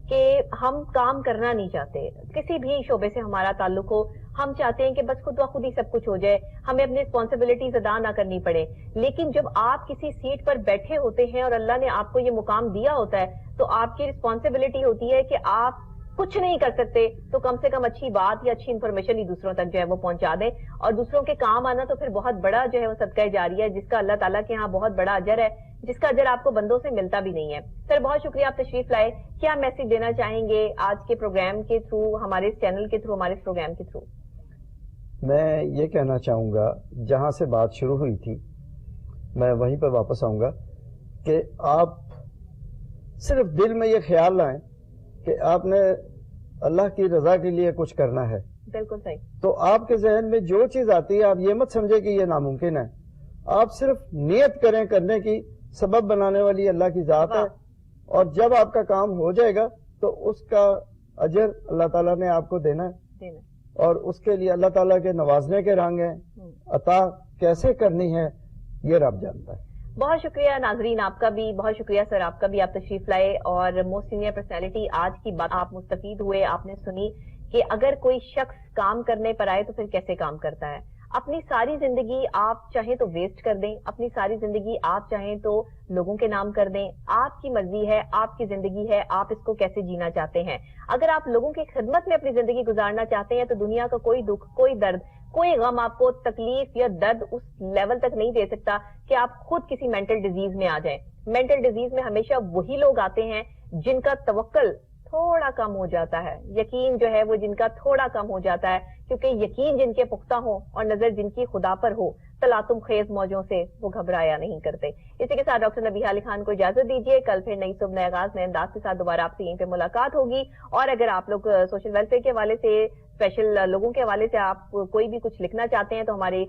S1: کہ ہم کام کرنا نہیں چاہتے, کسی بھی شعبے سے ہمارا تعلق ہو, ہم چاہتے ہیں کہ بس خود بخود ہی سب کچھ ہو جائے, ہمیں اپنی رسپانسبلٹیز ادا نہ کرنی پڑے. لیکن جب آپ کسی سیٹ پر بیٹھے ہوتے ہیں اور اللہ نے آپ کو یہ مقام دیا ہوتا ہے, تو آپ کی رسپانسبلٹی ہوتی ہے کہ آپ کچھ نہیں کر سکتے تو کم سے کم اچھی بات یا اچھی انفارمیشن ہی دوسروں تک جو ہے وہ پہنچا دیں, اور دوسروں کے کام آنا تو پھر بہت بڑا جو ہے وہ صدقہ جاریہ ہے, جس کا اللہ تعالیٰ کے ہاں بہت بڑا اجر ہے, جس کا اجر آپ کو بندوں سے ملتا بھی نہیں ہے. سر بہت شکریہ, آپ تشریف لائے. کیا میسج دینا چاہیں گے آج کے پروگرام کے تھرو, ہمارے اس چینل کے تھرو, ہمارے اس پروگرام کے تھرو؟
S2: میں یہ کہنا چاہوں گا, جہاں سے بات شروع ہوئی تھی میں وہیں پر واپس آؤں گا, کہ آپ صرف دل میں یہ خیال لائیں کہ آپ نے اللہ کی رضا کے لیے کچھ کرنا ہے.
S1: بالکل صحیح. تو
S2: آپ کے ذہن میں جو چیز آتی ہے آپ یہ مت سمجھے کہ یہ ناممکن ہے, آپ صرف نیت کریں کرنے کی, سبب بنانے والی اللہ کی ذات ہے, اور جب آپ کا کام ہو جائے گا تو اس کا اجر اللہ تعالیٰ نے آپ کو دینا ہے, اور اس کے لیے اللہ تعالیٰ کے نوازنے کے رنگ ہیں, عطا کیسے کرنی ہے یہ رب جانتا ہے.
S1: بہت شکریہ ناظرین, آپ کا بھی بہت شکریہ سر, آپ کا بھی, آپ تشریف لائے, اور موسٹ سینئر پرسنالٹی آج کی بات آپ مستفید ہوئے, آپ نے سنی کہ اگر کوئی شخص کام کرنے پر آئے تو پھر کیسے کام کرتا ہے. اپنی ساری زندگی آپ چاہیں تو ویسٹ کر دیں, اپنی ساری زندگی آپ چاہیں تو لوگوں کے نام کر دیں, آپ کی مرضی ہے, آپ کی زندگی ہے, آپ اس کو کیسے جینا چاہتے ہیں. اگر آپ لوگوں کی خدمت میں اپنی زندگی گزارنا چاہتے ہیں تو دنیا کا کوئی دکھ, کوئی درد, کوئی غم آپ کو تکلیف یا درد اس لیول تک نہیں دے سکتا کہ آپ خود کسی مینٹل ڈیزیز میں آ جائیں. مینٹل ڈیزیز میں ہمیشہ وہی لوگ آتے ہیں جن کا توکل تھوڑا کم ہو جاتا ہے, یقین جو ہے وہ جن کا تھوڑا کم ہو جاتا ہے, کیونکہ یقین جن کے پختہ ہوں اور نظر جن کی خدا پر ہو, تلاطم خیز موجوں سے وہ گھبرایا نہیں کرتے. اسی کے ساتھ ڈاکٹر نبیہ علی خان کو اجازت دیجیے, کل پھر نئی صبح نئے آغاز نئے انداز کے ساتھ دوبارہ آپ سے یہیں پہ ملاقات ہوگی. اور اگر آپ لوگ سوشل ویلفیئر کے حوالے سے, اسپیشل لوگوں کے حوالے سے آپ کوئی بھی کچھ لکھنا چاہتے ہیں تو ہمارے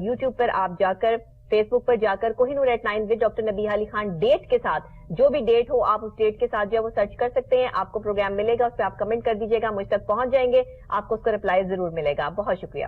S1: یوٹیوب پر آپ جا کر فیس بک پر جا کر Kohinoor@9 with doctor Nabiha Ali Khan date کے ساتھ، جو بھی ڈیٹ ہو آپ اس ڈیٹ کے ساتھ جو ہے وہ سرچ کر سکتے ہیں. آپ کو پروگرام ملے گا، اس پہ آپ کمنٹ کر دیجیے گا، مجھ تک پہنچ جائیں گے، آپ کو اس کا رپلائی ضرور ملے گا. بہت شکریہ.